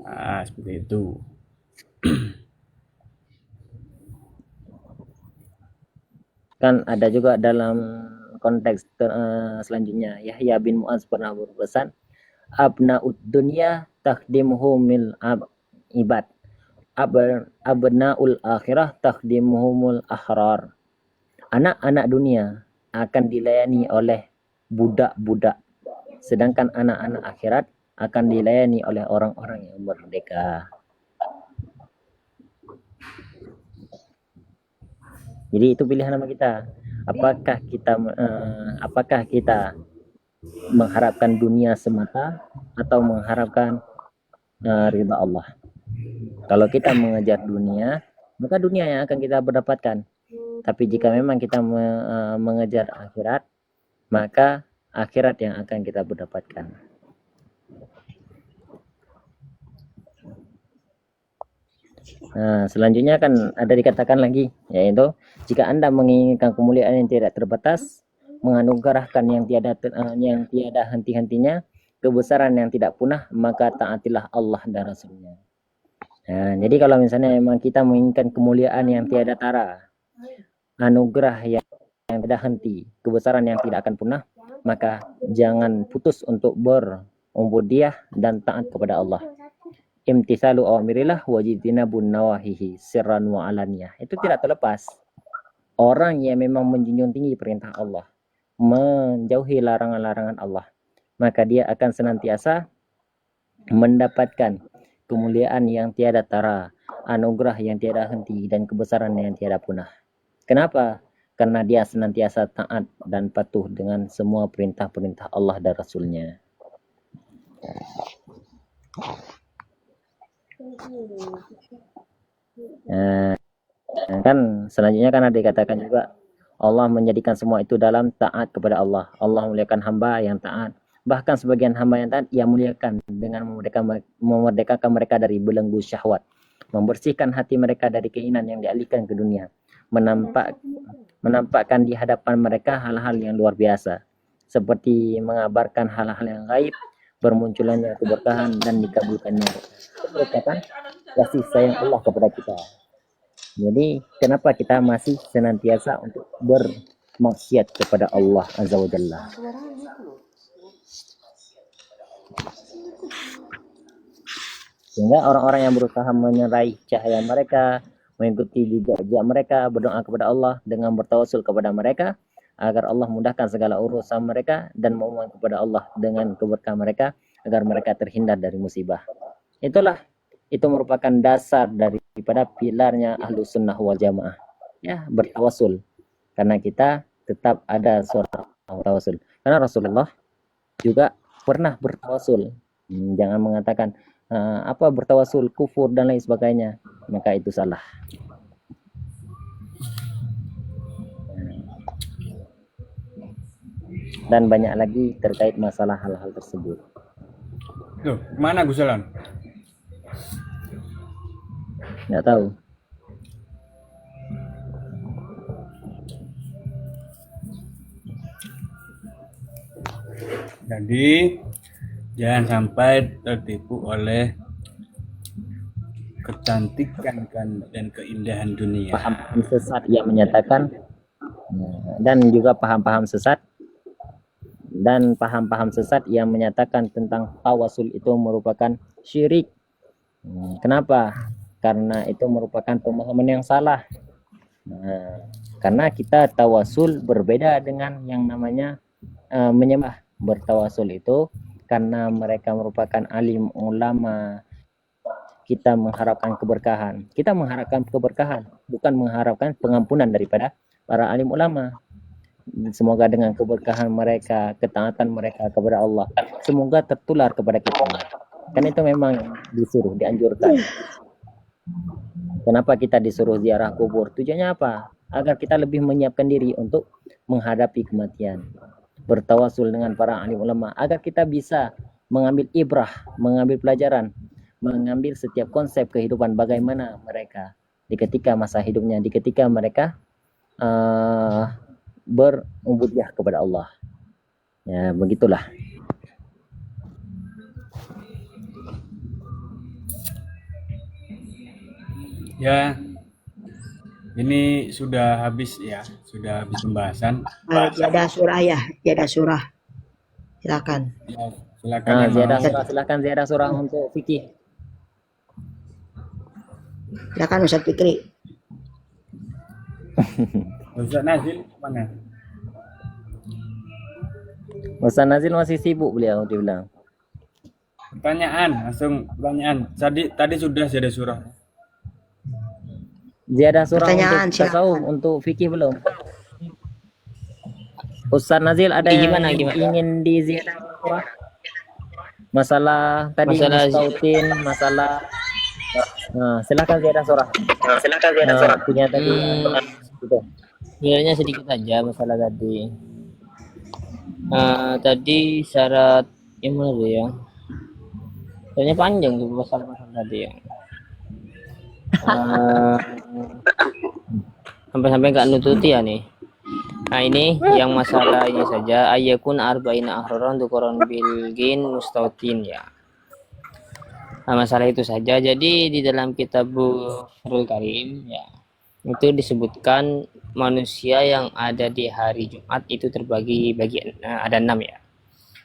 Nah, seperti itu. Kan ada juga dalam konteks selanjutnya, Yahya bin Mu'adz pernah berpesan, abnaud dunya takdimuhumil ibad, abnaul akhirah takdimuhumul ahrar. Anak-anak dunia akan dilayani oleh budak-budak, sedangkan anak-anak akhirat akan dilayani oleh orang-orang yang merdeka. Jadi itu pilihan nama kita. Apakah kita mengharapkan dunia semata atau mengharapkan ridha Allah. Kalau kita mengejar dunia, maka dunia yang akan kita dapatkan. Tapi jika memang kita mengejar akhirat, maka akhirat yang akan kita dapatkan. Nah, selanjutnya kan ada dikatakan lagi, yaitu jika Anda menginginkan kemuliaan yang tidak terbatas, menganugerahkan yang tiada henti-hentinya, kebesaran yang tidak punah, maka taatilah Allah dan Rasulnya. Nah, jadi kalau misalnya memang kita menginginkan kemuliaan yang tiada tara, anugerah yang tidak henti, kebesaran yang tidak akan punah, maka jangan putus untuk berubudiyah dan taat kepada Allah. Imtisalu awamirillah wajidinabun nawahihi sirran wa alaniyah. Itu tidak terlepas. Orang yang memang menjunjung tinggi perintah Allah, menjauhi larangan-larangan Allah, maka dia akan senantiasa mendapatkan kemuliaan yang tiada tara, anugerah yang tiada henti, dan kebesaran yang tiada punah. Kenapa? Karena dia senantiasa taat dan patuh dengan semua perintah-perintah Allah dan Rasulnya. Nah, kan selanjutnya kan ada dikatakan juga Allah menjadikan semua itu dalam taat kepada Allah. Allah memuliakan hamba yang taat. Bahkan sebagian hamba yang taat ia muliakan dengan memerdekakan mereka dari belenggu syahwat, membersihkan hati mereka dari keinginan yang dialihkan ke dunia, menampakkan di hadapan mereka hal-hal yang luar biasa, seperti mengabarkan hal-hal yang gaib, bermunculannya keberkahan dan dikabulkannya. Itu merupakan kasih sayang Allah kepada kita. Jadi kenapa kita masih senantiasa untuk bermaksiat kepada Allah Azza wa Jalla? Sehingga orang-orang yang berusaha menyeraih cahaya mereka, mengikuti jejak mereka, berdoa kepada Allah dengan bertawasul kepada mereka agar Allah mudahkan segala urusan mereka dan memohon kepada Allah dengan keberkahan mereka agar mereka terhindar dari musibah. Itu merupakan dasar daripada pilarnya Ahlus Sunnah wal Jamaah. Ya, bertawasul. Karena kita tetap ada suara tawasul. Karena Rasulullah juga pernah bertawasul. Jangan mengatakan bertawasul kufur dan lain sebagainya, maka itu salah. Dan banyak lagi terkait masalah hal-hal tersebut. Loh, kemana Gus Alan? Nggak tahu. Jadi jangan sampai tertipu oleh kecantikan dan keindahan dunia. Paham-paham sesat yang menyatakan dan juga paham-paham sesat yang menyatakan tentang tawasul itu merupakan syirik. Kenapa? Karena itu merupakan pemahaman yang salah. Karena kita tawasul berbeda dengan yang namanya menyembah. Bertawasul itu karena mereka merupakan alim ulama, kita mengharapkan keberkahan. Kita mengharapkan keberkahan, bukan mengharapkan pengampunan daripada para alim ulama. Semoga dengan keberkahan mereka, ketaatan mereka kepada Allah, semoga tertular kepada kita. Kan itu memang disuruh, dianjurkan. Kenapa kita disuruh ziarah kubur? Tujuannya apa? Agar kita lebih menyiapkan diri untuk menghadapi kematian. Bertawasul dengan para alim ulama agar kita bisa mengambil ibrah, mengambil pelajaran, mengambil setiap konsep kehidupan bagaimana mereka di ketika masa hidupnya, di ketika mereka berubudiyah kepada Allah. Ya, begitulah. Ya, ini sudah habis pembahasan. Jadah surah. Silakan. Ya, silakan yang mau. Silakan ziarah surah untuk fikih. Silakan Ustaz Fikri. Ustaz Nazil mana? Ustaz Nazil masih sibuk beliau dibilang. Pertanyaan. Tadi sudah ada surah. Ziyadah surah Pertanyaan, untuk tasawuf, untuk fikih belum? Ustaz Nazil ada Gimana, yang gimana? ingin diziarah surah? Masalah tadi Masalah- mustautin, masalah silakan ziarah surah. Punya tadi gitu. Sebenarnya sedikit aja masalah tadi. Tadi syarat yang mana tuh ya? Soalnya panjang tuh masalah tadi ya. Eh, Sampai-sampai nggak nututi ya nih. Nah ini yang masalah ini saja. Ayakun arba'ina ahroron tukoron bilgin mustautin ya. Nah, masalah itu saja. Jadi di dalam Kitabul Karim ya itu disebutkan manusia yang ada di hari Jumat itu terbagi ada 6 ya.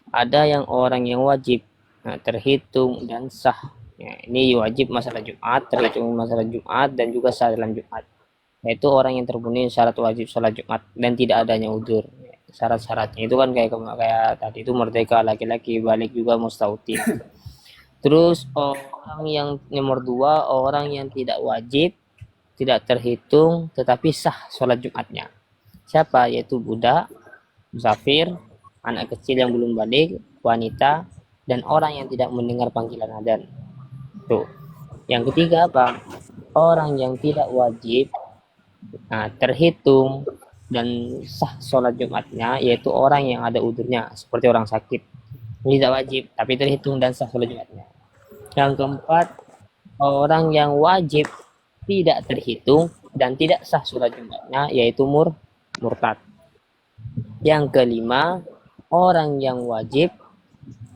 Ada yang orang yang wajib terhitung dan sah. Ya, ini wajib masalah Jumat, terhitung masalah Jumat dan juga sah dalam Jumat. Yaitu orang yang terpenuhi syarat wajib sholat Jumat dan tidak adanya udzur. Syarat-syaratnya itu kan kayak tadi itu merdeka laki-laki, balik juga mustautin. Terus orang yang nomor 2 orang yang tidak wajib, tidak terhitung tetapi sah sholat Jumatnya. Siapa? Yaitu budak, musafir, anak kecil yang belum balik, wanita, dan orang yang tidak mendengar panggilan adzan. Tuh. Yang ketiga apa? Orang yang tidak wajib, terhitung dan sah sholat Jumatnya, yaitu orang yang ada udurnya, seperti orang sakit. Tidak wajib, tapi terhitung dan sah sholat Jumatnya. Yang keempat, orang yang wajib tidak terhitung dan tidak sah sholat Jumatnya, yaitu murtad. Yang kelima, orang yang wajib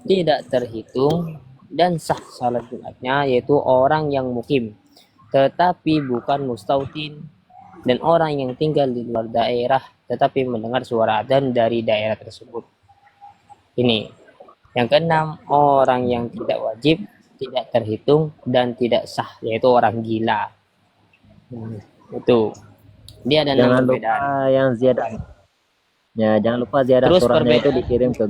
tidak terhitung dan sah sholat Jumatnya, yaitu orang yang mukim tetapi bukan mustautin, dan orang yang tinggal di luar daerah tetapi mendengar suara adzan dari daerah tersebut. Ini. Yang keenam, orang yang tidak wajib, tidak terhitung dan tidak sah, yaitu orang gila. Itu. Dia ada 6 Jangan lupa perbedaan. yang ziarah. Ya, jangan lupa ziarah Terus surahnya itu perbedaan- dikirim ke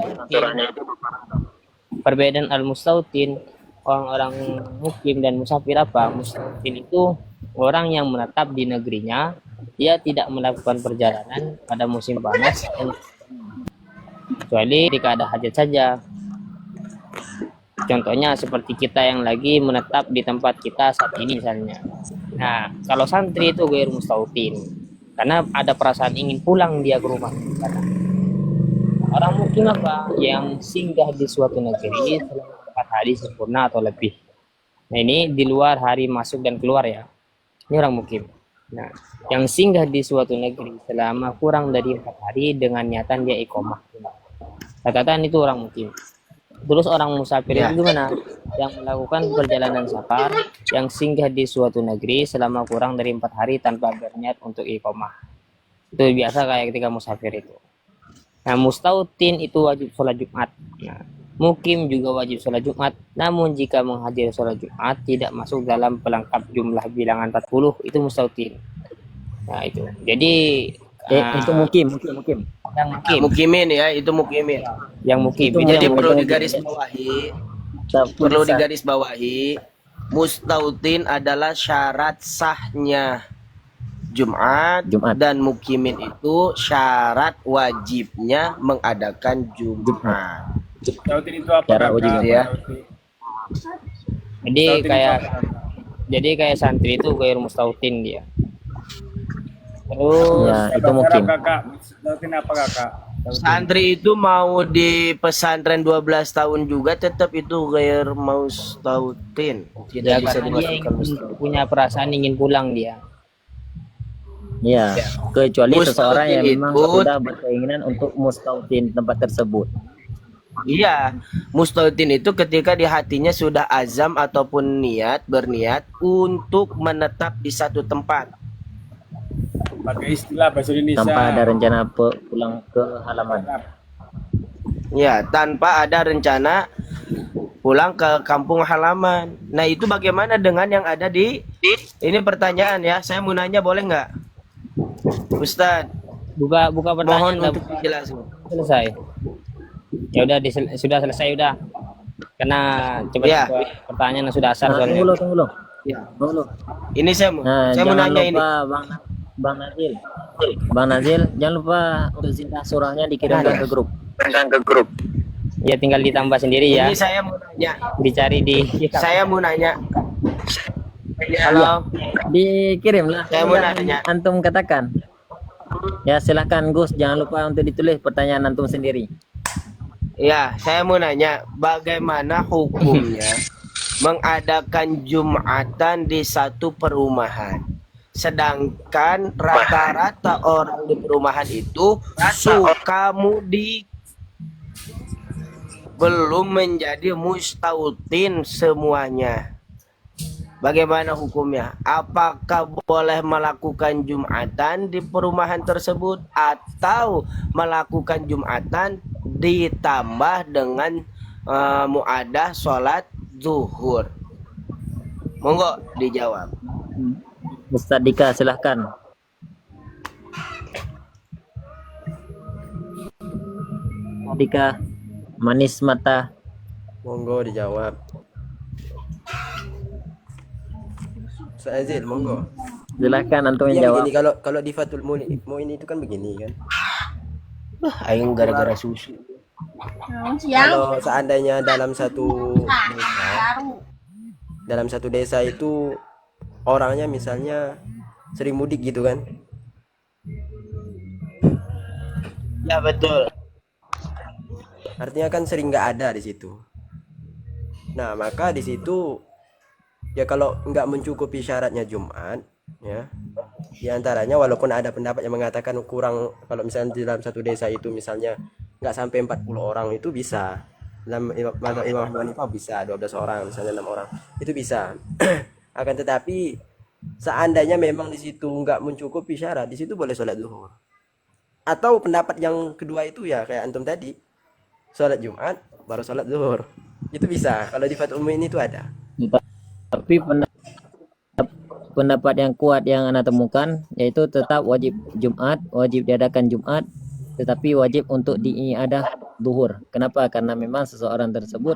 Perbedaan al-mustautin, orang-orang mukim dan musafir apa? Mustautin itu orang yang menetap di negerinya, dia tidak melakukan perjalanan pada musim panas, kecuali jika ada hajat saja. Contohnya seperti kita yang lagi menetap di tempat kita saat ini misalnya. Nah, kalau santri itu gair mustautin, karena ada perasaan ingin pulang dia ke rumah. Orang mukim apa? Yang singgah di suatu negeri selama 4 hari sempurna atau lebih. Nah ini di luar hari masuk dan keluar ya. Ini orang mukim. Nah, yang singgah di suatu negeri selama kurang dari 4 hari dengan niatan dia iqomah. Katakan itu orang mukim. Terus orang musafir itu gimana? Yang melakukan perjalanan safar, yang singgah di suatu negeri selama kurang dari 4 hari tanpa berniat untuk iqomah. Itu biasa kayak ketika musafir itu. Nah, mustautin itu wajib sholat Jumat. Nah, mukim juga wajib sholat Jumat. Namun jika menghadiri sholat Jumat tidak masuk dalam pelengkap jumlah bilangan 40, itu mustautin. Nah, itu. Jadi itu mukim. yang mukim, Mukimin ya, itu mukimin. yang mukim. Itu Itu Jadi yang perlu mukim. digarisbawahi, mustautin adalah syarat sahnya Jumat, dan mukimin itu syarat wajibnya mengadakan Jumat. Mustautin itu apa? Cara Kakak? wajib ya. Jadi kayak santri itu gair mustautin dia. Terus Ya, itu Bahasa mukim. Arab, Kakak. Mustautin apa kakak? Santri itu mau di pesantren 12 tahun juga tetap itu gair mustautin. Tidak ya, bisa karena dia dimasukkan mustautin. punya perasaan ingin pulang dia. Ya, kecuali Mustautin seseorang yang memang itu- sudah berkeinginan untuk mustautin tempat tersebut. Iya, mustautin itu ketika di hatinya sudah azam ataupun berniat untuk menetap di satu tempat. Pakai istilah bahasa Indonesia. Tanpa ada rencana pulang ke halaman. Ya, tanpa ada rencana pulang ke kampung halaman. Nah, itu bagaimana dengan yang ada di ini pertanyaan ya. Saya mau nanya boleh nggak? Ustadz, Buka mohon pertanyaan udah untuk dijelaskan. selesai. Ya udah sudah selesai udah. Karena coba Ya. pertanyaan yang sudah asal Nah, soalnya. tunggu lo. Ya. Tunggu lo. Ini saya mau Nah, nanya jangan ini. lupa Bang Nazil. Bang Nazil, jangan lupa untuk zindah surahnya dikirimkan ke grup. Ya tinggal ditambah sendiri ya. Ini saya mau nanya. Dicari di Saya mau nanya. Halo. dikirim lah. Saya mau nanya. Antum katakan. Ya silahkan Gus, jangan lupa untuk ditulis pertanyaan antum sendiri. Ya, saya mau nanya, bagaimana hukumnya mengadakan Jumatan di satu perumahan? Sedangkan rata-rata orang di perumahan itu suka mudik, belum menjadi mustautin semuanya. Bagaimana hukumnya? Apakah boleh melakukan Jumatan di perumahan tersebut atau melakukan Jumatan ditambah dengan muadah sholat zuhur? Monggo dijawab. Ustaz Dika silahkan. Dika manis mata. Monggo dijawab. Ustaz Azil, monggo. Silahkan antum yang Yang jawab. begini, kalau di Fatul Muin itu kan begini kan. Aing gara-gara susu. Siang. Kalau seandainya dalam satu desa itu orangnya misalnya sering mudik gitu kan. Ya betul. Artinya kan sering nggak ada di situ. Nah, maka di situ ya kalau nggak mencukupi syaratnya Jumat, ya, di antaranya walaupun ada pendapat yang mengatakan kurang, kalau misalnya di dalam satu desa itu misalnya nggak sampai 40 orang itu bisa. Dalam madzhab Imam Abu Hanifah bisa 12 orang, misalnya 6 orang itu bisa. Akan tetapi seandainya memang di situ nggak mencukupi syarat, di situ boleh sholat zuhur. Atau pendapat yang kedua itu ya kayak antum tadi, sholat Jumat baru sholat zuhur. Itu bisa. Kalau di Fathul Muin itu ada. Tapi pendapat yang kuat yang Anda temukan yaitu tetap wajib Jumat, wajib diadakan Jumat, tetapi wajib untuk diiadah zuhur. Kenapa? Karena memang seseorang tersebut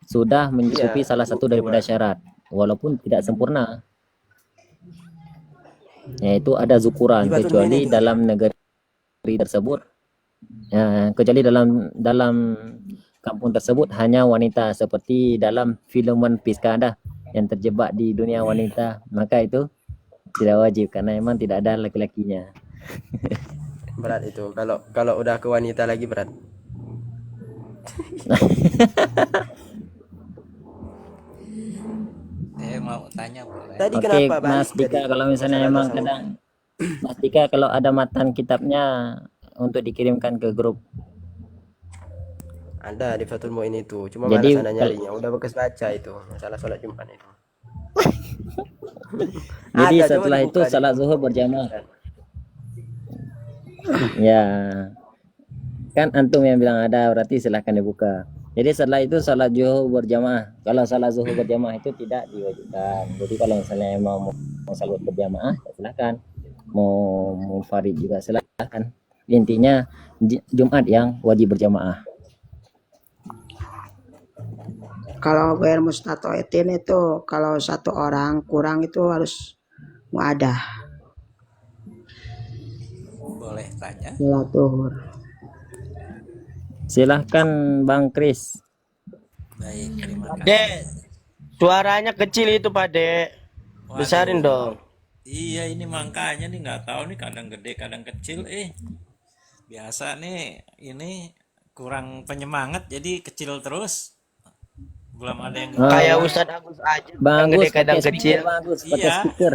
sudah mencukupi salah satu daripada syarat, walaupun tidak sempurna. Yaitu ada zukuran, Di Batul kecuali Muin itu. dalam negeri tersebut. Ya, kecuali dalam kampung tersebut hanya wanita, seperti dalam film One Piece kan ada yang terjebak di dunia wanita, maka itu tidak wajib karena memang tidak ada laki-lakinya. Berat itu. Kalau udah ke wanita lagi berat. Saya mau tanya boleh? Tadi Oke, kenapa Mas balik Dika, dari kalau misalnya masalah memang tasawuf? kadang Mas Dika kalau ada matan kitabnya untuk dikirimkan ke grup. Ada di Fathul Muin itu. Cuma Jadi, malas sana nyarinya. Udah bekas baca itu masalah sholat Jumat itu. Jadi Ada, cuma setelah itu dibuka di- salat zuhur berjamaah. Ya, kan antum yang bilang ada, berarti silahkan dibuka. Jadi setelah itu salat zuhur berjamaah. Kalau salat zuhur berjamaah itu tidak diwajibkan. Jadi kalau misalnya mau salat berjamaah, ya silahkan. Mau munfarid juga silahkan. Intinya Jumat yang wajib berjamaah. Kalau gair mustatoitin itu kalau satu orang kurang itu harus muadah Boleh tanya? sholat zuhur. Silahkan Bang Kris. Baik, terima kasih. Dek, suaranya kecil itu Pak Dek. Besarin dong. Iya, ini makanya nih nggak tahu nih, kadang gede kadang kecil. Biasa nih ini kurang penyemangat jadi kecil terus. Belum ada yang Kayak Ustadz Agus aja. Bang Kadang Agus gede kadang pakai kecil. speaker, Bang Agus pakai Iya. speaker.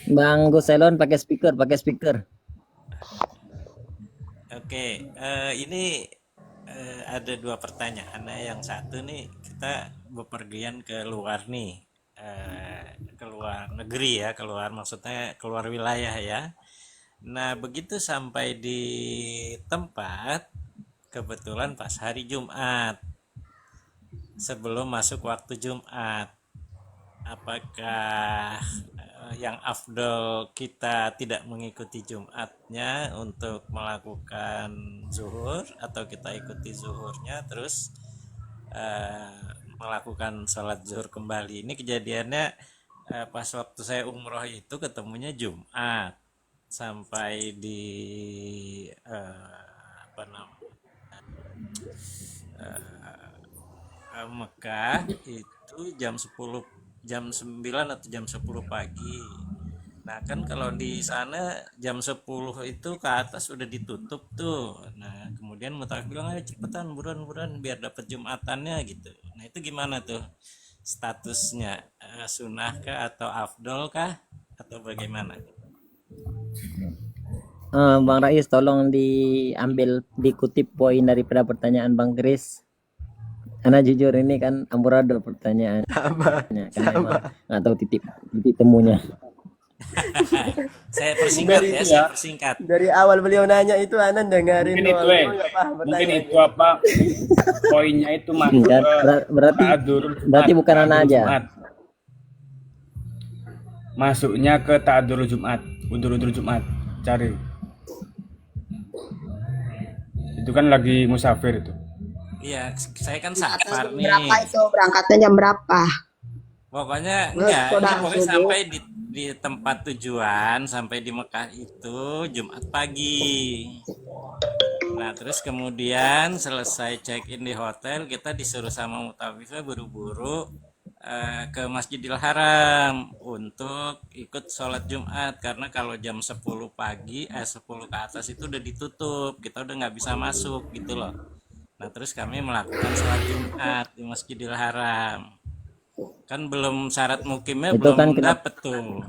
Bang Gus Selon pakai speaker. Oke, ini ada dua pertanyaan. Yang satu nih, kita bepergian ke luar nih, keluar negeri ya, maksudnya keluar wilayah ya. Nah, begitu sampai di tempat, kebetulan pas hari Jumat, sebelum masuk waktu Jumat, apakah yang afdol kita tidak mengikuti Jumatnya untuk melakukan zuhur, atau kita ikuti zuhurnya terus melakukan sholat zuhur kembali? Ini kejadiannya pas waktu saya umroh itu ketemunya Jumat sampai di apa namanya Mekah itu jam 9 atau jam 10 pagi. Nah kan kalau di sana jam 10 itu ke atas udah ditutup tuh. Nah kemudian mutawif bilang ayo cepetan buruan-buruan biar dapat Jumatannya gitu. Nah itu gimana tuh statusnya, sunnah kah atau afdol kah atau bagaimana? Bang Rais, tolong dikutip poin daripada pertanyaan Bang Kris. Karena jujur ini kan amburadul pertanyaannya, karena emang nggak tahu titik temunya. Saya persingkat ya, saya persingkat. Dari awal beliau nanya itu Anan dengerin Mungkin itu, doang, nggak paham mungkin pertanyaannya. itu apa poinnya itu masuk Kan, ke berarti ta'adzurul berarti bukan ta'adzurul anak aja. Jumat. Masuknya ke ta'adzurul Jumat, udur-udur Jumat, cari. Itu kan lagi musafir itu. Iya, saya kan Atas safar jam berapa nih. itu berangkatnya jam berapa? Pokoknya Terus enggak, ini saudara pokoknya subuh. sampai di tempat tujuan, sampai di Mekah itu Jumat pagi. Nah, terus kemudian selesai check-in di hotel, kita disuruh sama mutawifnya buru-buru ke Masjidil Haram untuk ikut sholat Jumat karena kalau jam 10 pagi 10 ke atas itu udah ditutup, kita udah nggak bisa masuk gitu loh. Nah, terus kami melakukan sholat Jumat di Masjidil Haram. Kan belum syarat mukimnya Itu belum kan kenapa dapet tuh.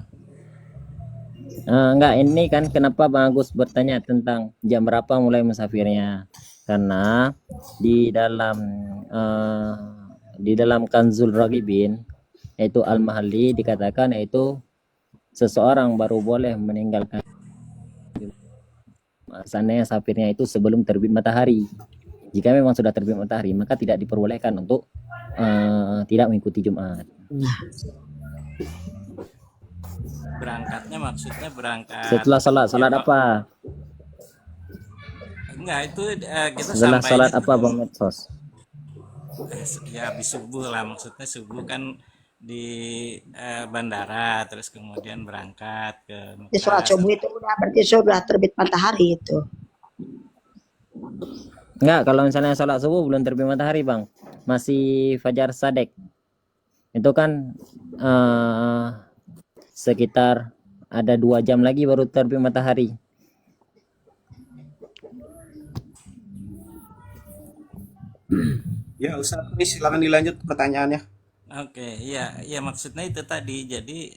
enggak, ini kan kenapa Bang Agus bertanya tentang jam berapa mulai musafirnya? Karena di dalam eh, di dalam Kanzul Ragibin yaitu Al-Mahalli dikatakan yaitu seseorang baru boleh meninggalkan seandainya safirnya itu sebelum terbit matahari. Jika memang sudah terbit matahari, maka tidak diperbolehkan untuk tidak mengikuti Jumat. Berangkatnya maksudnya berangkat Setelah salat apa? enggak itu kita Setelah sampainya salat apa tuh Bang Medsos? ya habis subuh lah, maksudnya subuh kan di bandara terus kemudian berangkat ke Di sholat Mekah. subuh itu udah berarti sudah terbit matahari itu. Enggak, kalau misalnya salat subuh belum terbit matahari Bang, masih fajar sadek. Itu kan sekitar ada 2 jam lagi baru terbit matahari. Ya Ustaz, ini silakan dilanjut pertanyaannya. Oke, iya, iya maksudnya itu tadi. Jadi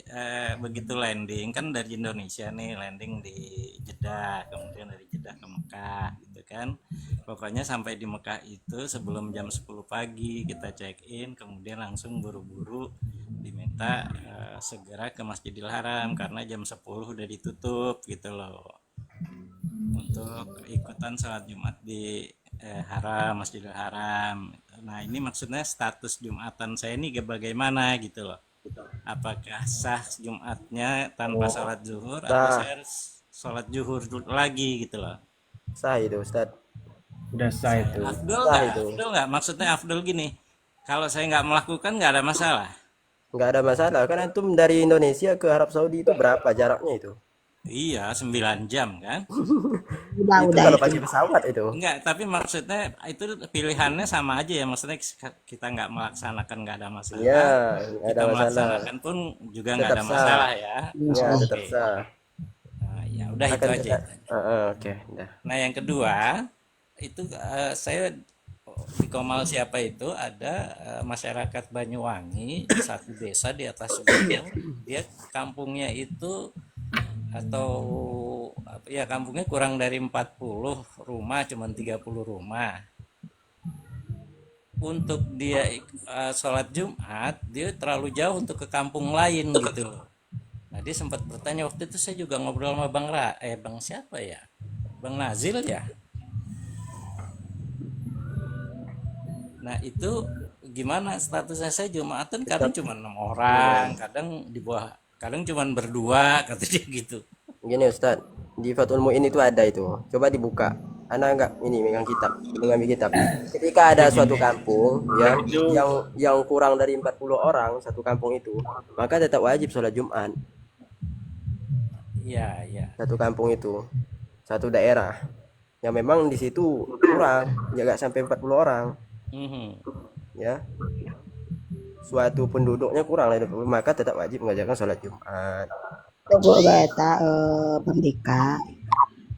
begitu landing kan dari Indonesia nih landing di Jeddah, kemudian dari Jeddah ke Mekah gitu kan. Pokoknya sampai di Mekah itu sebelum jam 10 pagi kita check in, kemudian langsung buru-buru diminta segera ke Masjidil Haram karena jam 10 udah ditutup gitu loh. Untuk ikutan sholat Jumat di Haram, Masjidil Haram. Nah ini maksudnya status Jumatan saya ini bagaimana gitu loh. Apakah sah Jumatnya tanpa sholat zuhur atau Sah, saya harus sholat zuhur lagi gitu loh. sah itu Ustaz. Udah sah itu. Afdol Sah nggak? itu. Afdol nggak? Maksudnya afdol gini. Kalau saya nggak melakukan nggak ada masalah. Nggak ada masalah. Kan antum dari Indonesia ke Arab Saudi itu berapa jaraknya itu? Iya, 9 jam kan? Udah Itu udah kalau itu. pakai pesawat itu. Enggak, tapi maksudnya itu pilihannya sama aja ya. Maksudnya kita nggak melaksanakan nggak ada masalah. Iya, nggak ada Kita masalah. melaksanakan pun juga nggak Tetap ada sah. masalah ya. Ya, tetap Oke. sah. Nah, ya udah itu Akan aja. kita. Oke, udah. Nah, yang kedua itu saya di Komal siapa itu ada masyarakat Banyuwangi di satu desa di atas gunung. Dia kampungnya itu atau ya kampungnya kurang dari 40 rumah, cuman 30 rumah. Untuk dia sholat Jumat dia terlalu jauh untuk ke kampung lain gitu loh. Nah dia sempat bertanya waktu itu, saya juga ngobrol sama Bang siapa ya, Bang Nazil ya. Nah itu gimana statusnya, saya Jumatan kadang cuma 6 orang, kadang di bawah, kadang cuma berdua kata dia gitu. Gini Ustaz, di Fathul Muin itu ada itu. Coba dibuka. Anak enggak ini megang kitab, mengambil kitab. Ketika ada suatu kampung ya yang kurang dari 40 orang satu kampung itu, maka tetap wajib sholat Jumat. Iya, iya. Satu kampung itu, satu daerah. Yang memang di situ kurang, ya enggak sampai 40 orang. Mhm. Ya. Suatu penduduknya kurang dari 20, maka tetap wajib mengajarkan sholat Jumat. Coba kata Pendika,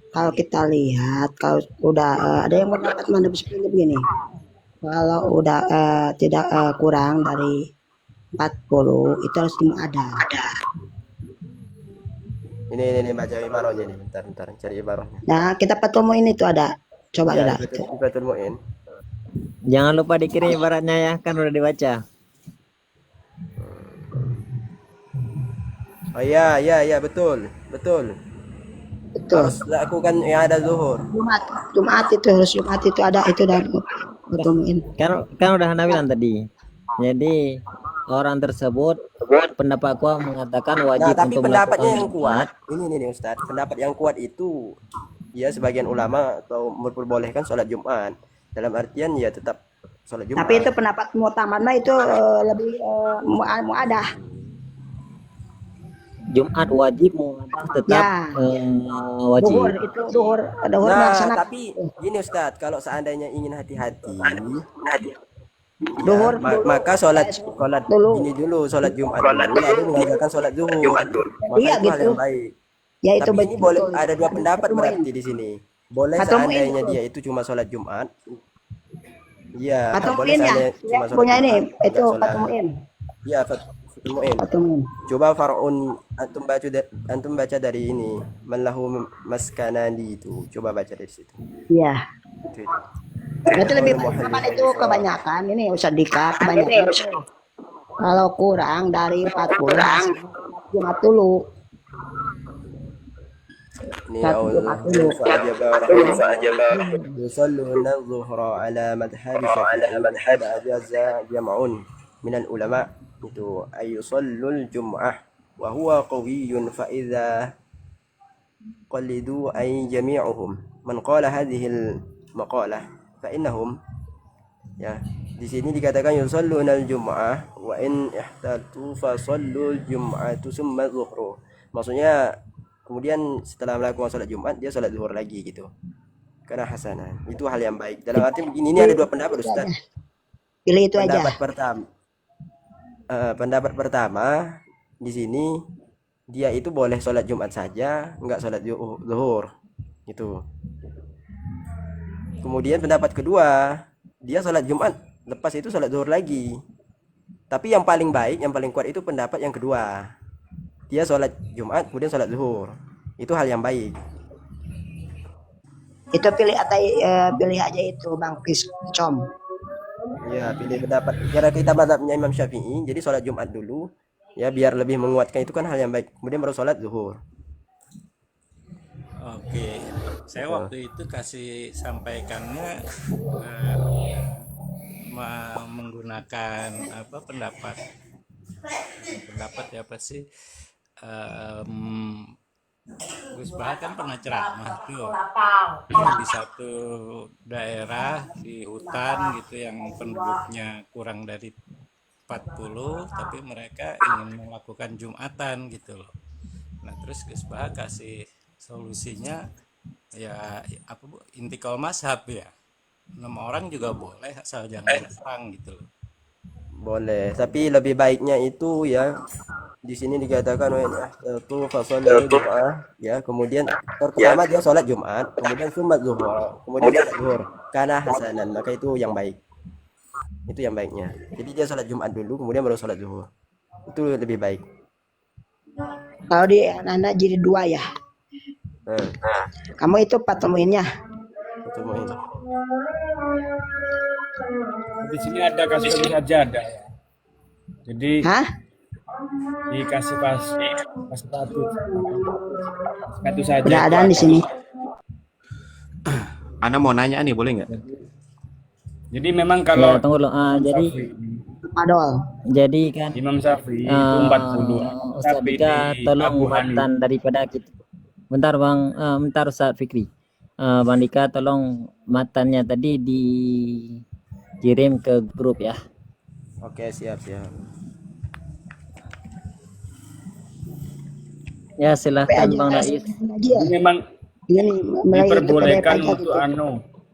kalau kita lihat kalau udah ada yang berpendapat mana begini, kalau udah tidak kurang dari 40 itu harus ada. Ini baca ibarohnya nih, bentar cari ibarohnya. Nah, kita petemuin itu ada. Coba Ya, lihat. Fathul Mu'in. Jangan lupa dikirim ibaratnya ya, kan udah dibaca. Oh iya betul. Harus lakukan yang ada zuhur. Jumat itu harus Jumat itu ada itu dan petemuin. Kan udah Anda bilang tadi. Jadi orang tersebut pendapat kuat mengatakan Nah, wajib tapi untuk pendapatnya melakukan yang kuat, ini Ustaz, pendapat yang kuat itu ya sebagian ulama atau memperbolehkan sholat Jumat. Dalam artian ya tetap sholat Jumat. Tapi itu pendapat muktamad itu lebih muadah. Jumat wajib muadah tetap Ya. wajib. Duhur Nah, melaksanakan. tapi gini Ustaz, kalau seandainya ingin hati-hati, Duhur maka sholat dulu. ini dulu, sholat Jumat dulu, lalu mengajarkan sholat zuhur. Maka Iya, itu hal gitu. yang baik. Ya itu Tapi ini betul. boleh ada dua pendapat berarti di sini. Boleh Atau seandainya mungkin- dia itu cuma sholat Jumat. Iya, Atau boleh mungkin ya, seandainya ya cuma sholat punya ini Jumat, itu enggak sholat. petemuin. Iya, Fathul Mu'in. Petemuin. Coba Faraun antum baca dari ini, man lahu maskanani itu. Coba baca dari situ. Iya. Itu. Berarti lebih banyak itu kebanyakan ini Ustaz Dika kebanyakan. Kalau kurang dari 40 Jumat dulu. Ini Satu أول Jumat dulu. يصلون الظهر على مذهب الشافعي أجاز جمع من العلماء itu ay yusallul jum'ah wa huwa qawiyyun fa idza qallidu ay jami'uhum man qala hadhihi al maqalah fa innahum ya di sini dikatakan yusalluna al jum'ah wa in ihtatu fa sallul jum'atu summa dhuhru, maksudnya kemudian setelah melakukan salat Jumat dia salat zuhur lagi gitu, karena hasanah itu hal yang baik. Dalam arti begini, ini ada dua pendapat Ustaz. Pilih itu aja. Pendapat pertama di sini dia itu boleh sholat Jumat saja, enggak sholat zuhur gitu. Kemudian pendapat kedua, dia sholat Jumat, lepas itu sholat zuhur lagi. Tapi yang paling baik, yang paling kuat itu pendapat yang kedua. Dia sholat Jumat kemudian sholat zuhur, itu hal yang baik. Itu pilih aja itu Bang Com. Ya, pilih pendapat. Karena kita mazhabnya Imam Syafi'i, jadi sholat Jumat dulu, ya biar lebih menguatkan, itu kan hal yang baik. Kemudian baru sholat zuhur. Oke, saya waktu itu kasih sampaikannya menggunakan apa pendapat ya apa sih, Gus Bah kan pernah ceramah tuh di satu daerah di hutan gitu yang penduduknya kurang dari 40 tapi mereka ingin melakukan Jumatan gitu loh. Nah terus Gus Bah kasih solusinya ya apa Bu, intikal mazhab ya, 6 orang juga boleh asal jangan kurang gitu loh. Boleh, tapi lebih baiknya itu ya di sini dikatakan itu fasal Jumat ya, kemudian pertama dia sholat Jumat, kemudian sunat zuhur, kemudian sholat zuhur karena hasanan, maka itu yang baik. Itu yang baiknya. Jadi dia sholat Jumat dulu kemudian baru sholat zuhur. Itu lebih baik. Kalau di anak jadi 2 ya. Kamu itu petemuinnya. Itu mau ini. Di sini ada kasus saja ada ya. Jadi Hah? dikasih pas satu saja. Udah ada di sini. Ana mau nanya nih, boleh nggak? Jadi memang kalau Ya, tunggu dulu. Jadi Padol. kan Imam Syafi'i itu 40, Ustaz tapi Dika di tolong Abu Hanifah muatan daripada kita. Bentar Bang, bentar Ustaz Fikri. Bang Dika tolong matanya tadi dikirim ke grup ya. Oke, siap. Ya silahkan Bang Rais. Lagi ya. Ini memang Ini melalui diperbolehkan pajak untuk gitu.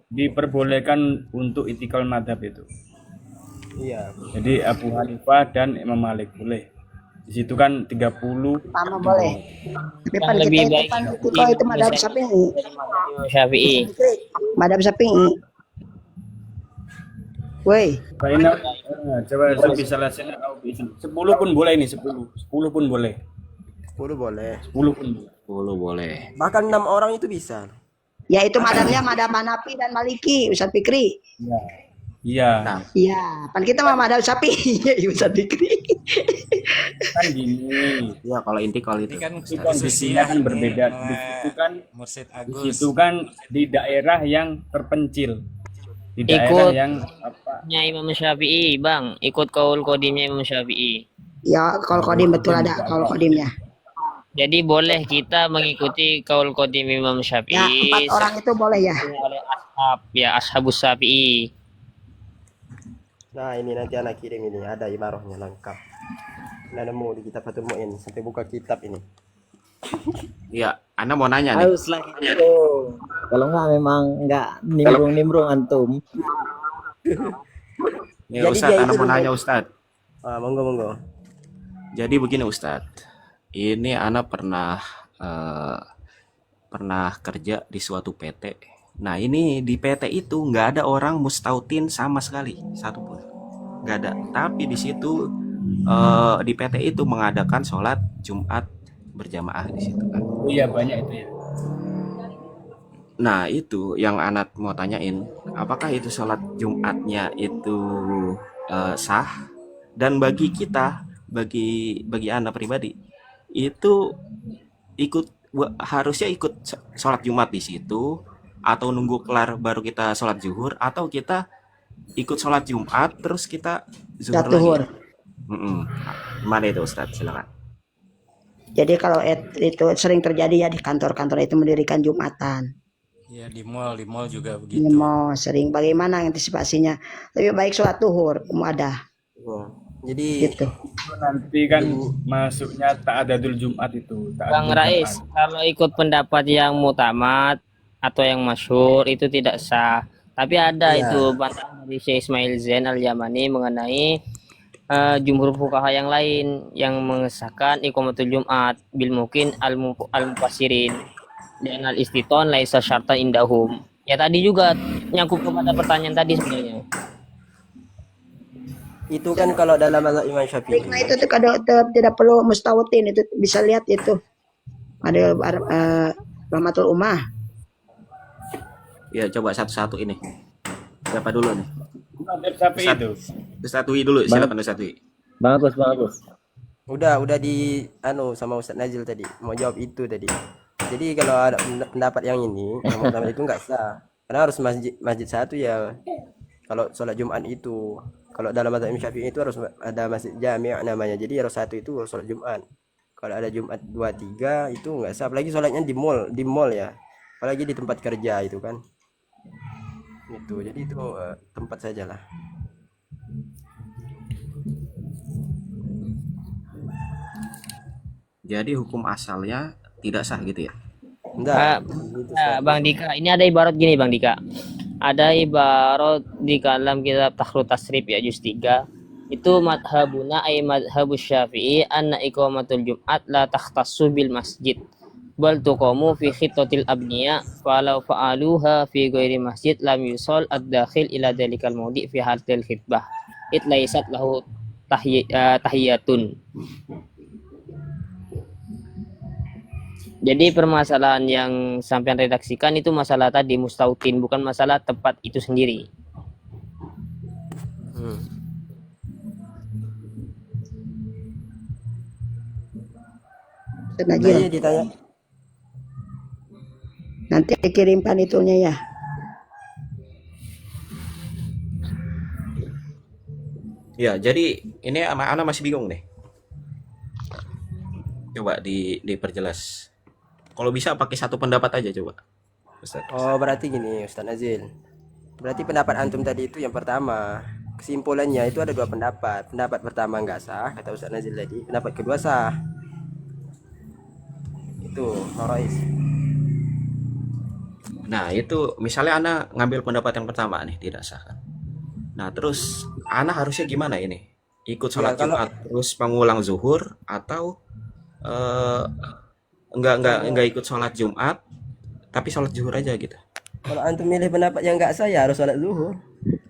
diperbolehkan untuk itikal madhab itu. Iya. Jadi Abu Hanifah dan Imam Malik boleh. Di situ kan 30. Sama boleh. Tapi Yang pan lebih kita itu baik pan ikuti itu madhab misalnya Syafi'i. dari mazhab Imam Syafi'i. Madhab Syafi'i. Woi, Coba bisa lasin 10 pun boleh ini 10 pun boleh 10 boleh. 10 pun boleh. 10 boleh. Bahkan 6 orang itu bisa. ya itu madhabnya madhab Hanafi dan Maliki, Ustaz Fikri. Iya. Nah, Iya, pan kita mah madhab Syafi'i, Ustaz Fikri. Kan gini. ya kalau intikal Ini itu. kan Itu kondisinya kan berbeda. Di situ kan Mursid di Agus. situ kan di daerah yang terpencil. Di daerah Ikut yang apa? Imam Syafi'i, Bang. Ikut kaul kodimnya Imam Syafi'i. Ya, kalau kodim betul ada kalau kodimnya. Jadi boleh kita mengikuti kaul kodim Imam Ya, Syafi'i 4 orang itu boleh ya. oleh ashabus Syafi'i. Nah, ini nanti anak kirim ini ada ibarahnya lengkap. Nah, nemu di kitab Fathul Mu'in sampai buka kitab ini. Ya, Ana mau nanya nih. Harus lagi itu. Kalau nggak memang nggak nimbrung-nimbrung antum. Nih Jadi Ustadz, dia Ana itu mau nanya dulu. Ustadz. Monggo. Jadi begini Ustadz. Ini Ana pernah kerja di suatu PT. Nah, ini di PT itu nggak ada orang mustautin sama sekali, satupun. Nggak ada. Tapi di situ di PT itu mengadakan sholat Jumat berjamaah di situ kan. Oh iya banyak itu ya. Nah, itu yang Ana mau tanyain, apakah itu sholat Jumatnya itu sah? Dan bagi kita, bagi Ana pribadi, itu harusnya ikut sholat Jumat di situ, atau nunggu kelar baru kita sholat zuhur, atau kita ikut sholat Jumat terus kita zuhur lagi. Zuhur. Gimana itu Ustadz? Silakan. Jadi kalau itu sering terjadi ya di kantor-kantor itu mendirikan Jumatan. Ya di mall juga Ini begitu. mau sering bagaimana antisipasinya? Lebih baik sholat zuhur, ada Jadi gitu. Nanti kan masuknya ta'adadul Jumat itu. Bang ta'adadul Rais, Jumat. kalau ikut pendapat yang mutamat atau yang masyhur itu tidak sah. Tapi ada itu bantahan dari Syekh Ismail Zain Al-Yamani mengenai jumhur fuqaha yang lain yang mengesahkan iqamatul Jumat bil mungkin al-mufassirin dan al-istiton laisa syartan indahum. Ya tadi juga nyangkut kepada pertanyaan tadi sebenarnya. itu kan kalau dalam mazhab Imam Syafi'i. Nah itu tuh kalau tidak perlu mustawutin itu bisa lihat itu ada Rahmatul Ummah. Ya, coba satu-satu ini. Siapa dulu nih? Madhab Syafi'i itu. Ustadz Wi dulu, silakan Ustadz Wi. Bagus. Udah di sama Ustadz Najil tadi mau jawab itu tadi. Jadi kalau ada pendapat yang ini, yang pertama itu nggak sah. Karena harus masjid satu ya. Kalau sholat Jumat itu, kalau dalam mazhab Imam Syafi'i itu harus ada masjid jami' namanya. Jadi harus satu itu harus sholat Jumat. Kalau ada Jumat 2, 3 itu nggak sah. Apalagi sholatnya di mall ya. Apalagi di tempat kerja itu kan. Itu jadi itu tempat sajalah. Jadi hukum asalnya tidak sah gitu ya? Enggak. Bang Dika, ini ada ibarat gini Bang Dika. Ada ibarat di dalam kitab Takhrut Tasrif ya juz 3. Itu madhabuna ay madhabus Syafi'i anna iqamatul Jum'at la takhtassu bil masjid. Bal tuqamu fi khitatil abniya falau fa'aluha fi ghairi masjid lam yusol ad-dakhil ila dalikal mawdi' fi halil khitbah. It laisat lahu tahiyatun. Jadi permasalahan yang sampean redaksikan itu masalah tadi mustautin, bukan masalah tempat itu sendiri. Nah, iya ditanya. Nanti dikirimkan itunya ya. Ya, jadi ini Ana masih bingung nih. Coba diperjelas. Kalau bisa pakai satu pendapat aja coba. Ustaz. Oh, berarti gini Ustaz Nazil. Berarti pendapat antum tadi itu yang pertama, kesimpulannya itu ada dua pendapat. Pendapat pertama nggak sah, kata Ustaz Nazil tadi. Pendapat kedua sah. Itu, Rois. Nah, itu misalnya Ana ngambil pendapat yang pertama nih, tidak sah kan. Nah, terus Ana harusnya gimana ini? Ikut sholat Ya, kalau Jumat terus mengulang zuhur atau eh, enggak ikut sholat Jumat tapi sholat zuhur aja gitu. kalau antum milih pendapat yang nggak sah ya harus sholat zuhur.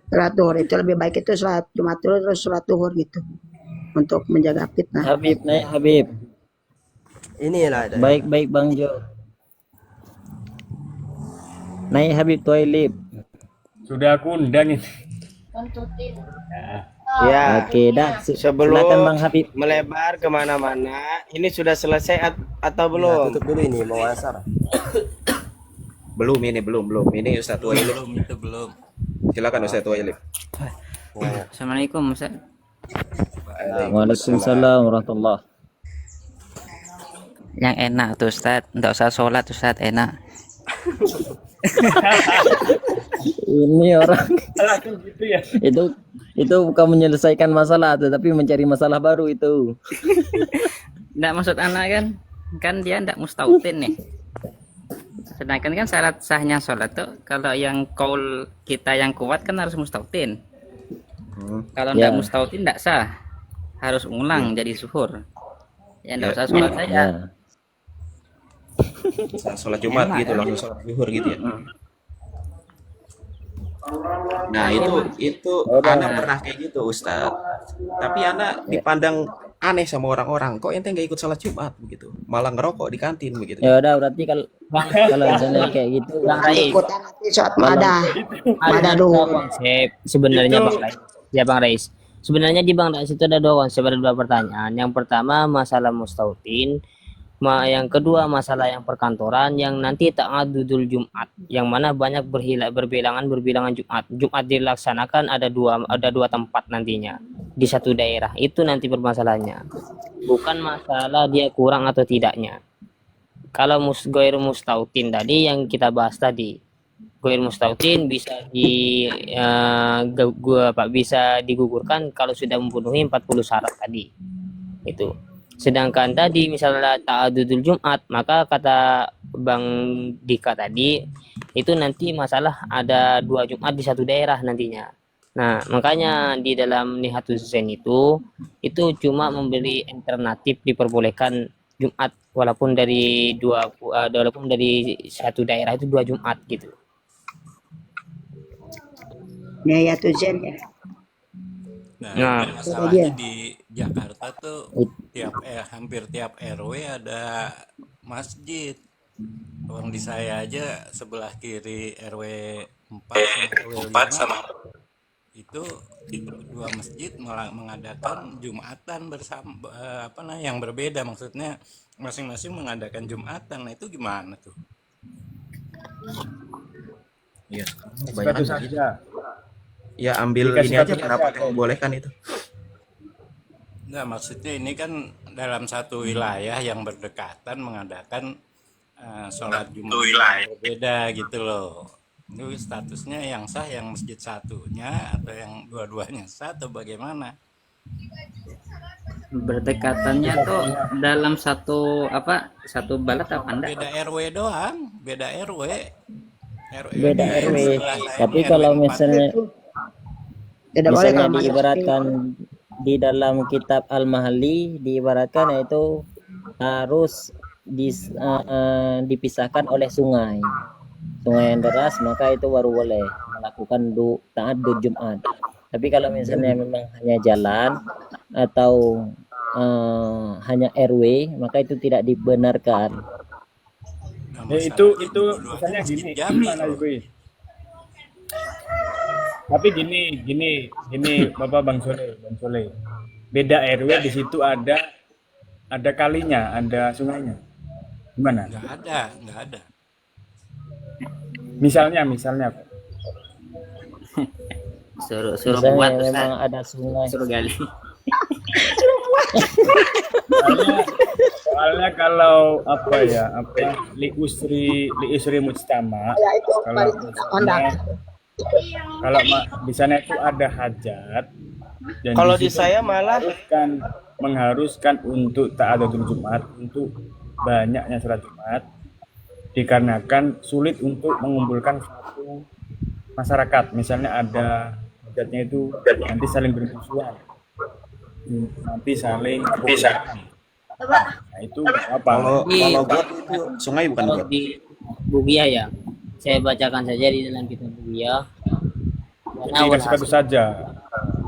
Sholat duhur itu lebih baik itu sholat Jumat dulu terus sholat duhur gitu untuk menjaga fitnah. Habib, naik Habib. Inilah ada. Baik-baik Bang Jo. Naik Habib toilet. Sudah aku undang ini. Tuntutin. Ya, Oke, dah. sebelum Silakan Bang Habib. melebar kemana-mana, ini sudah selesai atau Ya, belum? tutup dulu ini mau asar. Belum. Ini Ustaz Wailib. Belum, itu belum. Silakan Ustaz Wailib. Assalamualaikum Ustaz. Waalaikumsalam warahmatullah. Yang enak tuh Ustaz, enggak usah sholat Ustaz, enak. Ini orang Langsung gitu ya. itu bukan menyelesaikan masalah, tetapi mencari masalah baru itu. Enggak maksud anak kan dia enggak mustautin nih. Sedangkan kan syarat sahnya sholat tuh kalau yang kaul kita yang kuat kan harus mustautin. Kalau Ya. enggak mustautin enggak sah. Harus ulang jadi zuhur. Ya enggak usah sholat saja. Ya. Sholat Jumat Enak, gitu kan? langsung sholat zuhur gitu ya. Nah, itu Ana pernah kayak gitu Ustaz. Tapi Ana dipandang aneh sama orang-orang. Kok ente nggak ikut sholat Jumat begitu? Malah ngerokok di kantin begitu. Ya udah, berarti kalau misalnya kayak gitu Bang Rais, Ikutan nanti sholat madah. Madah ada duhur. dua konsep sebenarnya Bang Rais. Ya Bang Rais. Sebenarnya di Bang Rais itu ada dua konsep, ada dua pertanyaan. Yang pertama masalah mustautin, yang kedua masalah yang perkantoran yang nanti ta'adudul Jumat, yang mana banyak berbilangan Jumat. Jumat dilaksanakan ada dua tempat nantinya di satu daerah. Itu nanti permasalahannya. Bukan masalah dia kurang atau tidaknya. Kalau goir mustautin tadi yang kita bahas tadi, goir mustautin bisa bisa digugurkan kalau sudah memenuhi 40 syarat tadi. Itu. Sedangkan tadi misalnya ta'adudul Jumat, maka kata Bang Dika tadi itu nanti masalah ada 2 Jumat di satu daerah nantinya. Nah, makanya di dalam Nihatul Zain itu cuma memberi alternatif diperbolehkan Jumat walaupun dari satu daerah itu 2 Jumat gitu. Nihayatul Zain ya. Nah, masalahnya di Jakarta tuh hampir tiap RW ada masjid. Orang di saya aja sebelah kiri RW 4 sama RW 5 itu dua masjid mengadakan Jumatan bersama yang berbeda, maksudnya masing-masing mengadakan Jumatan. Nah, itu gimana tuh? Iya. Sepatu Kebanyakan saja. gitu. Ya ambil Dikasih ini aja satu pendapat saja. yang bolehkan itu. Nah, maksudnya ini kan dalam satu wilayah yang berdekatan mengadakan sholat Jumat yang berbeda gitu loh. Itu statusnya yang sah yang masjid satunya atau yang dua-duanya sah atau bagaimana? Berdekatannya tuh dalam satu balad apa enggak? Beda RW doang, beda RW. Beda di RW. sebelah saya Tapi ini kalau RW 4. misalnya Tidak boleh misalnya kalau masuk diibaratkan di dalam kitab Al-Mahali diibaratkan yaitu harus dipisahkan oleh sungai yang deras, maka itu baru boleh melakukan ta'addud Jumat. Tapi kalau misalnya memang hanya jalan atau hanya RW, maka itu tidak dibenarkan. Nah, Ya, masalahnya itu dua-duanya misalnya masjid gini, Jami gimana loh. Ibu? Tapi gini Bapak Bang Soleh. Beda RW di situ ada kalinya, ada sungainya. Gimana? Nggak ada. Misalnya Suruh Misalnya buat memang Ustaz. ada sungai. Suruh gali. soalnya Misalnya kalau apa ya, li usri mujtama, Ya itu kalau kondak. kalau di sana itu ada hajat dan Kalau di di situ saya malah mengharuskan untuk ta'adatul Jumat, untuk banyaknya sholat Jumat, dikarenakan sulit untuk mengumpulkan satu masyarakat. Misalnya ada hajatnya itu nanti saling bermusuhan, nanti saling nah itu nggak apa. Kalau got itu sungai bukan Kalau got. di Bugia ya, saya bacakan saja di dalam kitab Bugia. Karena Jadi satu saja.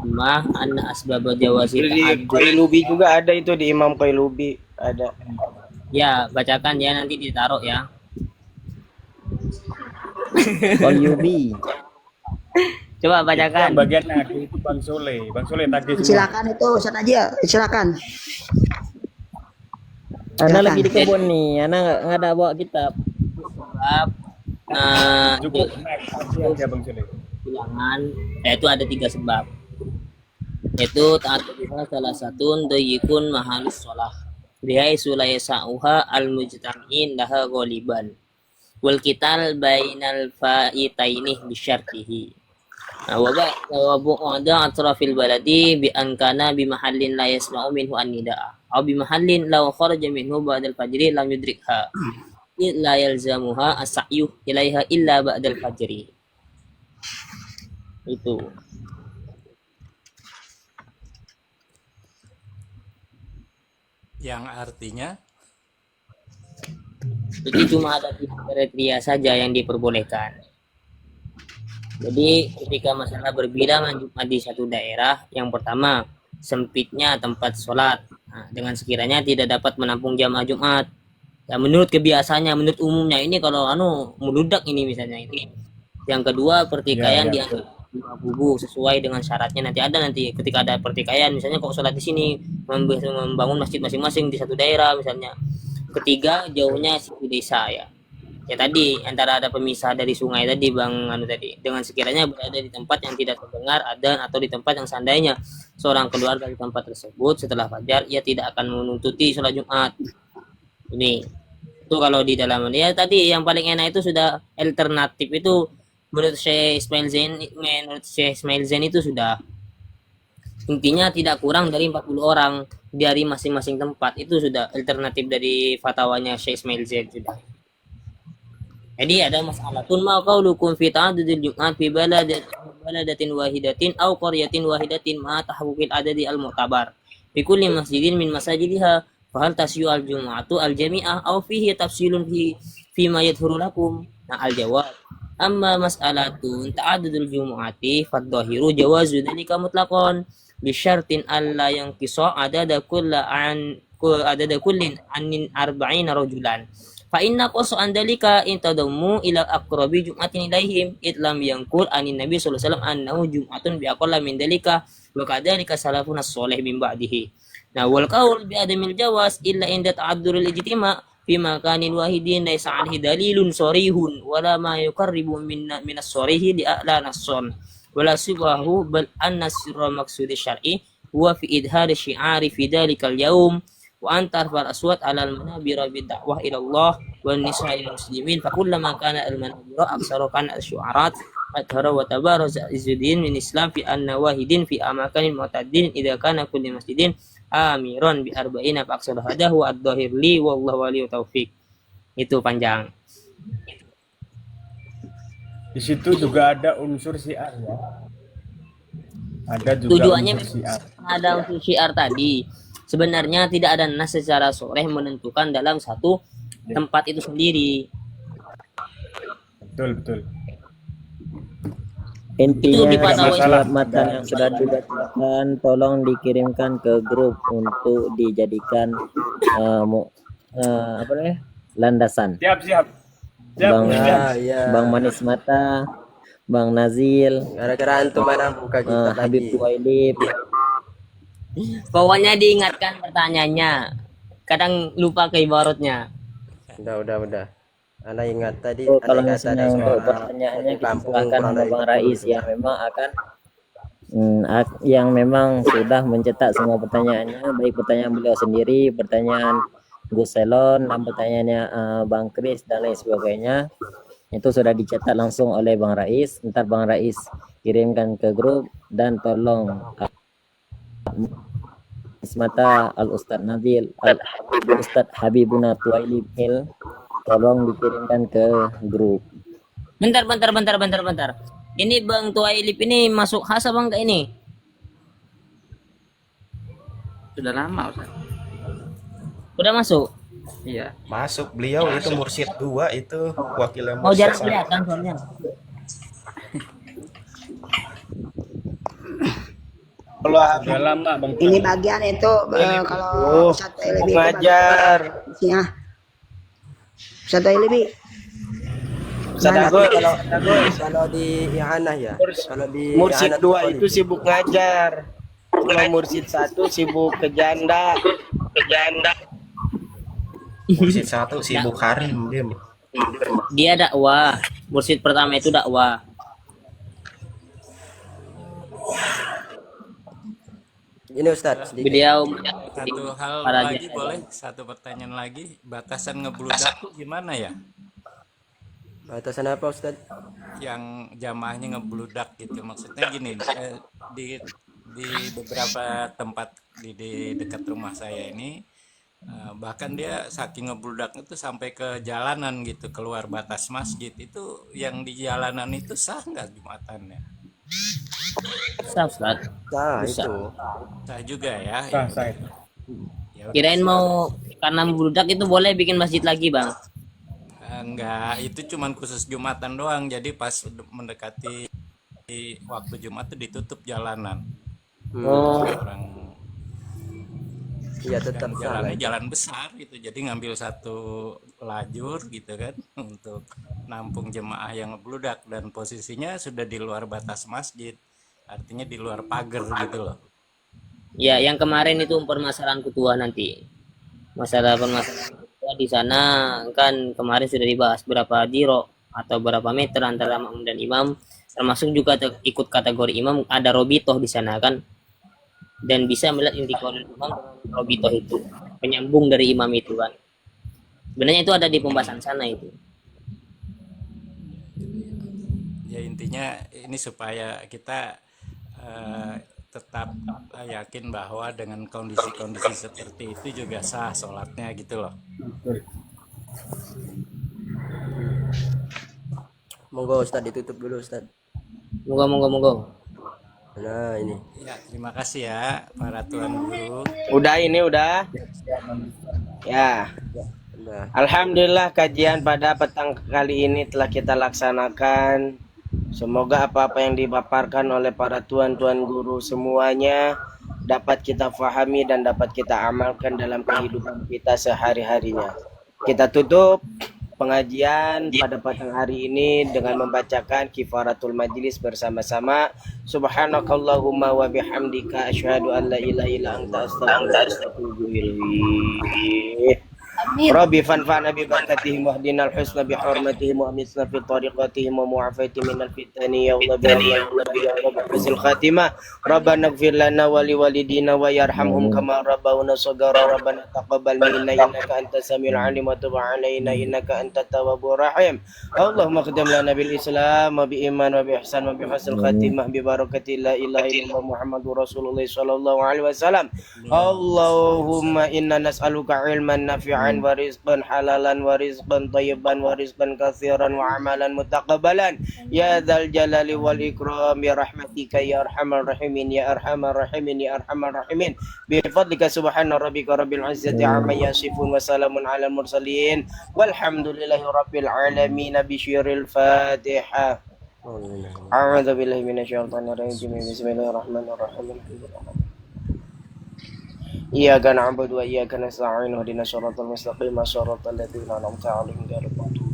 ma anna asbab jawazi di ta'addud. Qailubi juga ada itu, di Imam Qailubi ada. Ya, bacakan ya, nanti ditaruh ya. Qalyubi. Coba Yang bacakan. bagian nagih itu Bang Soleh tagih semua. Silakan itu Ustaz aja, silakan. Ana Silakan. lagi di kebun nih, Ana nggak ada bawa kitab. Sebab Cukup next aja Bang Soleh. bilangan, yaitu ada 3 sebab. Yaitu ta'atuha salah satu doyikun mahalus sholah. Bihai sulaya sa'uha al-mujtami'in laha ghaliban. Wal kital bainal fa'itaini bisyartihi. Nah, wada atrafil baladi bi an kana bi mahallin la yasma'u minhu an-nida'a aw bi mahallin law kharaja minhu ba'dal fajri lam yudrikha illa yalzamuha as-sa'yu ilaiha illa ba'dal fajri. Itu. Yang artinya Jadi cuma ada 3 kriteria saja yang diperbolehkan. Jadi ketika masalah berbilangan Jumat di satu daerah, yang pertama sempitnya tempat sholat. Nah, dengan sekiranya tidak dapat menampung jamaah Jumat. Ya, menurut kebiasaannya, menurut umumnya ini kalau meludak ini misalnya ini. Yang kedua pertikaian di antara dua kubu sesuai dengan syaratnya. Nanti ketika ada pertikaian, misalnya kok sholat di sini membangun masjid masing-masing di satu daerah misalnya. Ketiga jauhnya suku desa ya. Ya tadi antara ada pemisah dari sungai tadi Bang tadi, dengan sekiranya berada di tempat yang tidak terdengar adzan atau di tempat yang seandainya seorang keluar dari tempat tersebut setelah fajar, ia tidak akan menuntuti sholat Jumat. Ini itu kalau di dalam ya tadi yang paling enak itu sudah alternatif itu menurut Syekh Ismail Zain itu sudah intinya tidak kurang dari 40 orang dari masing-masing tempat, itu sudah alternatif dari fatwanya Syekh Ismail Zain sudah. Jadi ada masalah tun ma qaulukum fi ta'addudil Jum'at fi baladatin wahidatin aw qaryatin wahidatin ma tahawwil adadi al-mu'tabar fi kulli masjidin min masajidiha fa hal tasyu al-jum'atu al-jami'ah aw fihi tafsilun fi ma yadhuru lakum. Nah, al-jawab amma mas'alatun ta'addudul jumu'ati fadhahiru jawazu dzalika mutlaqan bi syartin alla yanqisa adada kullin anin arba'ina rajulan fa inna qasu an dalika intadamu ila aqrabi jum'atin ilaihim itlam yanqul anin nabi sallallahu alaihi wasallam annahu jum'atun bi aqalla min dalika wa kadzalika salafun as-salih min ba'dihi. Nah, wal qaul bi adamil jawaz illa inda ta'adduril ijtima' fi makanin wahidin laysa alaihi dalilun sarihun wala ma yuqarribu min as-sarihi li a'la nasson wala sibahu bal anna sirra maqsudi syar'i huwa fi idhar syi'ari fi dalikal yaum wa antar fal aswat alal manabira bid da'wah ila Allah wan nisa'il muslimin fa kullama kana al manabira aksara kana asy'arat athara wa tabaraza izuddin min islam fi anna wahidin fi amakanin mu'taddin idza kana kulli masjidin amiron bi arba'ina fa aksara hadahu ad-dhahir li wallahu wali taufik. Itu panjang. Di situ juga ada unsur syiar ya. Ada juga Tujuannya unsur syiar. ada unsur syiar tadi. Sebenarnya tidak ada nas secara sharih menentukan dalam satu tempat itu sendiri. Betul. Intinya Itu di fatwa surat matan yang sudah dibacakan tolong dikirimkan ke grup untuk dijadikan apa namanya landasan. Siap. Bang Ya. Bang Manis Mata, Bang Nazil, Gara-gara antum mana buka kitab Habib lagi. Tuwailib. Pokoknya diingatkan pertanyaannya. Kadang lupa ke ibaratnya. Udah. Ana ingat tadi Kalau ada kata misalnya ada untuk seorang pertanyaannya di kita kampung serahkan kurang sama dari Bang 40 Rais yang memang akan yang memang sudah mencetak semua pertanyaannya, baik pertanyaan beliau sendiri, pertanyaan Gus Selon, dan pertanyaannya Bang Kris dan lain sebagainya itu sudah dicetak langsung oleh Bang Rais. Ntar Bang Rais kirimkan ke grup, dan tolong Ismata Al Ustadz Nabil Al Ustadz Habibuna Tuaili Mil, tolong dikirimkan ke grup. Bentar. Ini Bang Tuailip ini masuk khasa Bang enggak ini? Sudah lama Ustaz. Udah masuk? Iya. Masuk, beliau itu mursyid 2, itu wakilnya Oh, mursyid jarang 1. kelihatan soalnya. Udah lama Bang. Ini bagian itu kalau Ustaz Tailibi itu Mengajar. bagian Ustaz Tailibi. Sadagor. Kalau di I'anah ya, kalau di Mursyid I'anah 2 Tuqali. itu sibuk ngajar. Kalau Mursyid 1 sibuk ke janda. Mursyid 1 sibuk harim dia. Dia dakwah. Mursyid pertama itu dakwah. Ini Ustaz, sedikit. Beliau Satu hal para lagi jamaah. boleh? Satu pertanyaan lagi. Batasan ngebludak tuh gimana ya? Batasan apa Ustaz? Yang jamaahnya ngebludak gitu. Maksudnya gini, di beberapa tempat di dekat rumah saya ini, bahkan dia saking ngebludak itu sampai ke jalanan gitu, keluar batas masjid. Itu yang di jalanan itu sah nggak Jumatannya? Sah, Ustaz. Nah, Bisa. itu. Sah juga ya. Sah, sah. Ya udah. Kirain mau karena membludak itu boleh bikin masjid lagi, Bang. Enggak, itu cuman khusus Jumatan doang. Jadi pas mendekati waktu Jumat itu ditutup jalanan. Oh, Orang Iya, tetap dan salah. jalannya jalan besar gitu. Jadi ngambil satu lajur gitu kan untuk nampung jemaah yang ngebludak, dan posisinya sudah di luar batas masjid. Artinya di luar pagar gitu loh. ya yang kemarin itu permasalahan ketua nanti. Masalah permasalahan ketua di sana kan kemarin sudah dibahas berapa diro atau berapa meter antara makmum dan imam, termasuk juga ikut kategori imam, ada robitoh di sana kan, dan bisa melihat indikator imam dengan robitoh itu, penyambung dari imam itu kan. Sebenarnya itu ada di pembahasan sana itu. Ya intinya ini supaya kita tetap yakin bahwa dengan kondisi-kondisi seperti itu juga sah sholatnya gitu loh. Monggo Ustaz, ditutup dulu Ustaz. Monggo. Nah, ini. Ya terima kasih ya para tuan guru. Udah ini udah. Ya. Nah, Alhamdulillah kajian pada petang kali ini telah kita laksanakan. Semoga apa-apa yang dipaparkan oleh para tuan-tuan guru semuanya dapat kita fahami dan dapat kita amalkan dalam kehidupan kita sehari-harinya. Kita tutup pengajian pada petang hari ini dengan membacakan kifaratul majlis bersama-sama. Subhanakallahumma wa bihamdika asyhadu an la ilaha illa anta astaghfiruka wa atubu ilaik. Rabbi fanfa'na bi barakatihim wahdinal husna bi hurmatihim wa amisna fi tariqatihim wa mu'afati minal fitani ya Allah ya Rabbi husnul khatimah. Rabbana ighfir lana wa liwalidina wa yarhamhum kama rabbawna shaghara. Rabbana taqabbal minna innaka antas samiul alim wa tub 'alaina innaka antat tawwabur rahim. Allahumma khdim lana bil islam wa bi iman wa bi ihsan wa bi husnul khatimah bi barakati la ilaha illallah Muhammadur Rasulullah sallallahu alaihi wasallam. Allahumma inna nas'aluka ilman nafi'an wa rizqan halalan wa rizqan thayyiban wa rizqan katsiran wa amalan mutaqabbalan ya dzal jalali wal ikram bi rahmatika ya arhamar rahimin ya arhamar rahimin ya arhamar rahimin bi fadlika subhana rabbika rabbil izzati amma yasifun wa salamun alal mursalin walhamdulillahi rabbil alamin bi syiril fatihah. A'udzu billahi minasyaitonir rajim. Bismillahirrahmanirrahim. Iyyaka na'budu wa iyyaka nasta'in ihdinas siratal mustaqim siratal ladzina an'amta 'alaihim ghairil maghdubi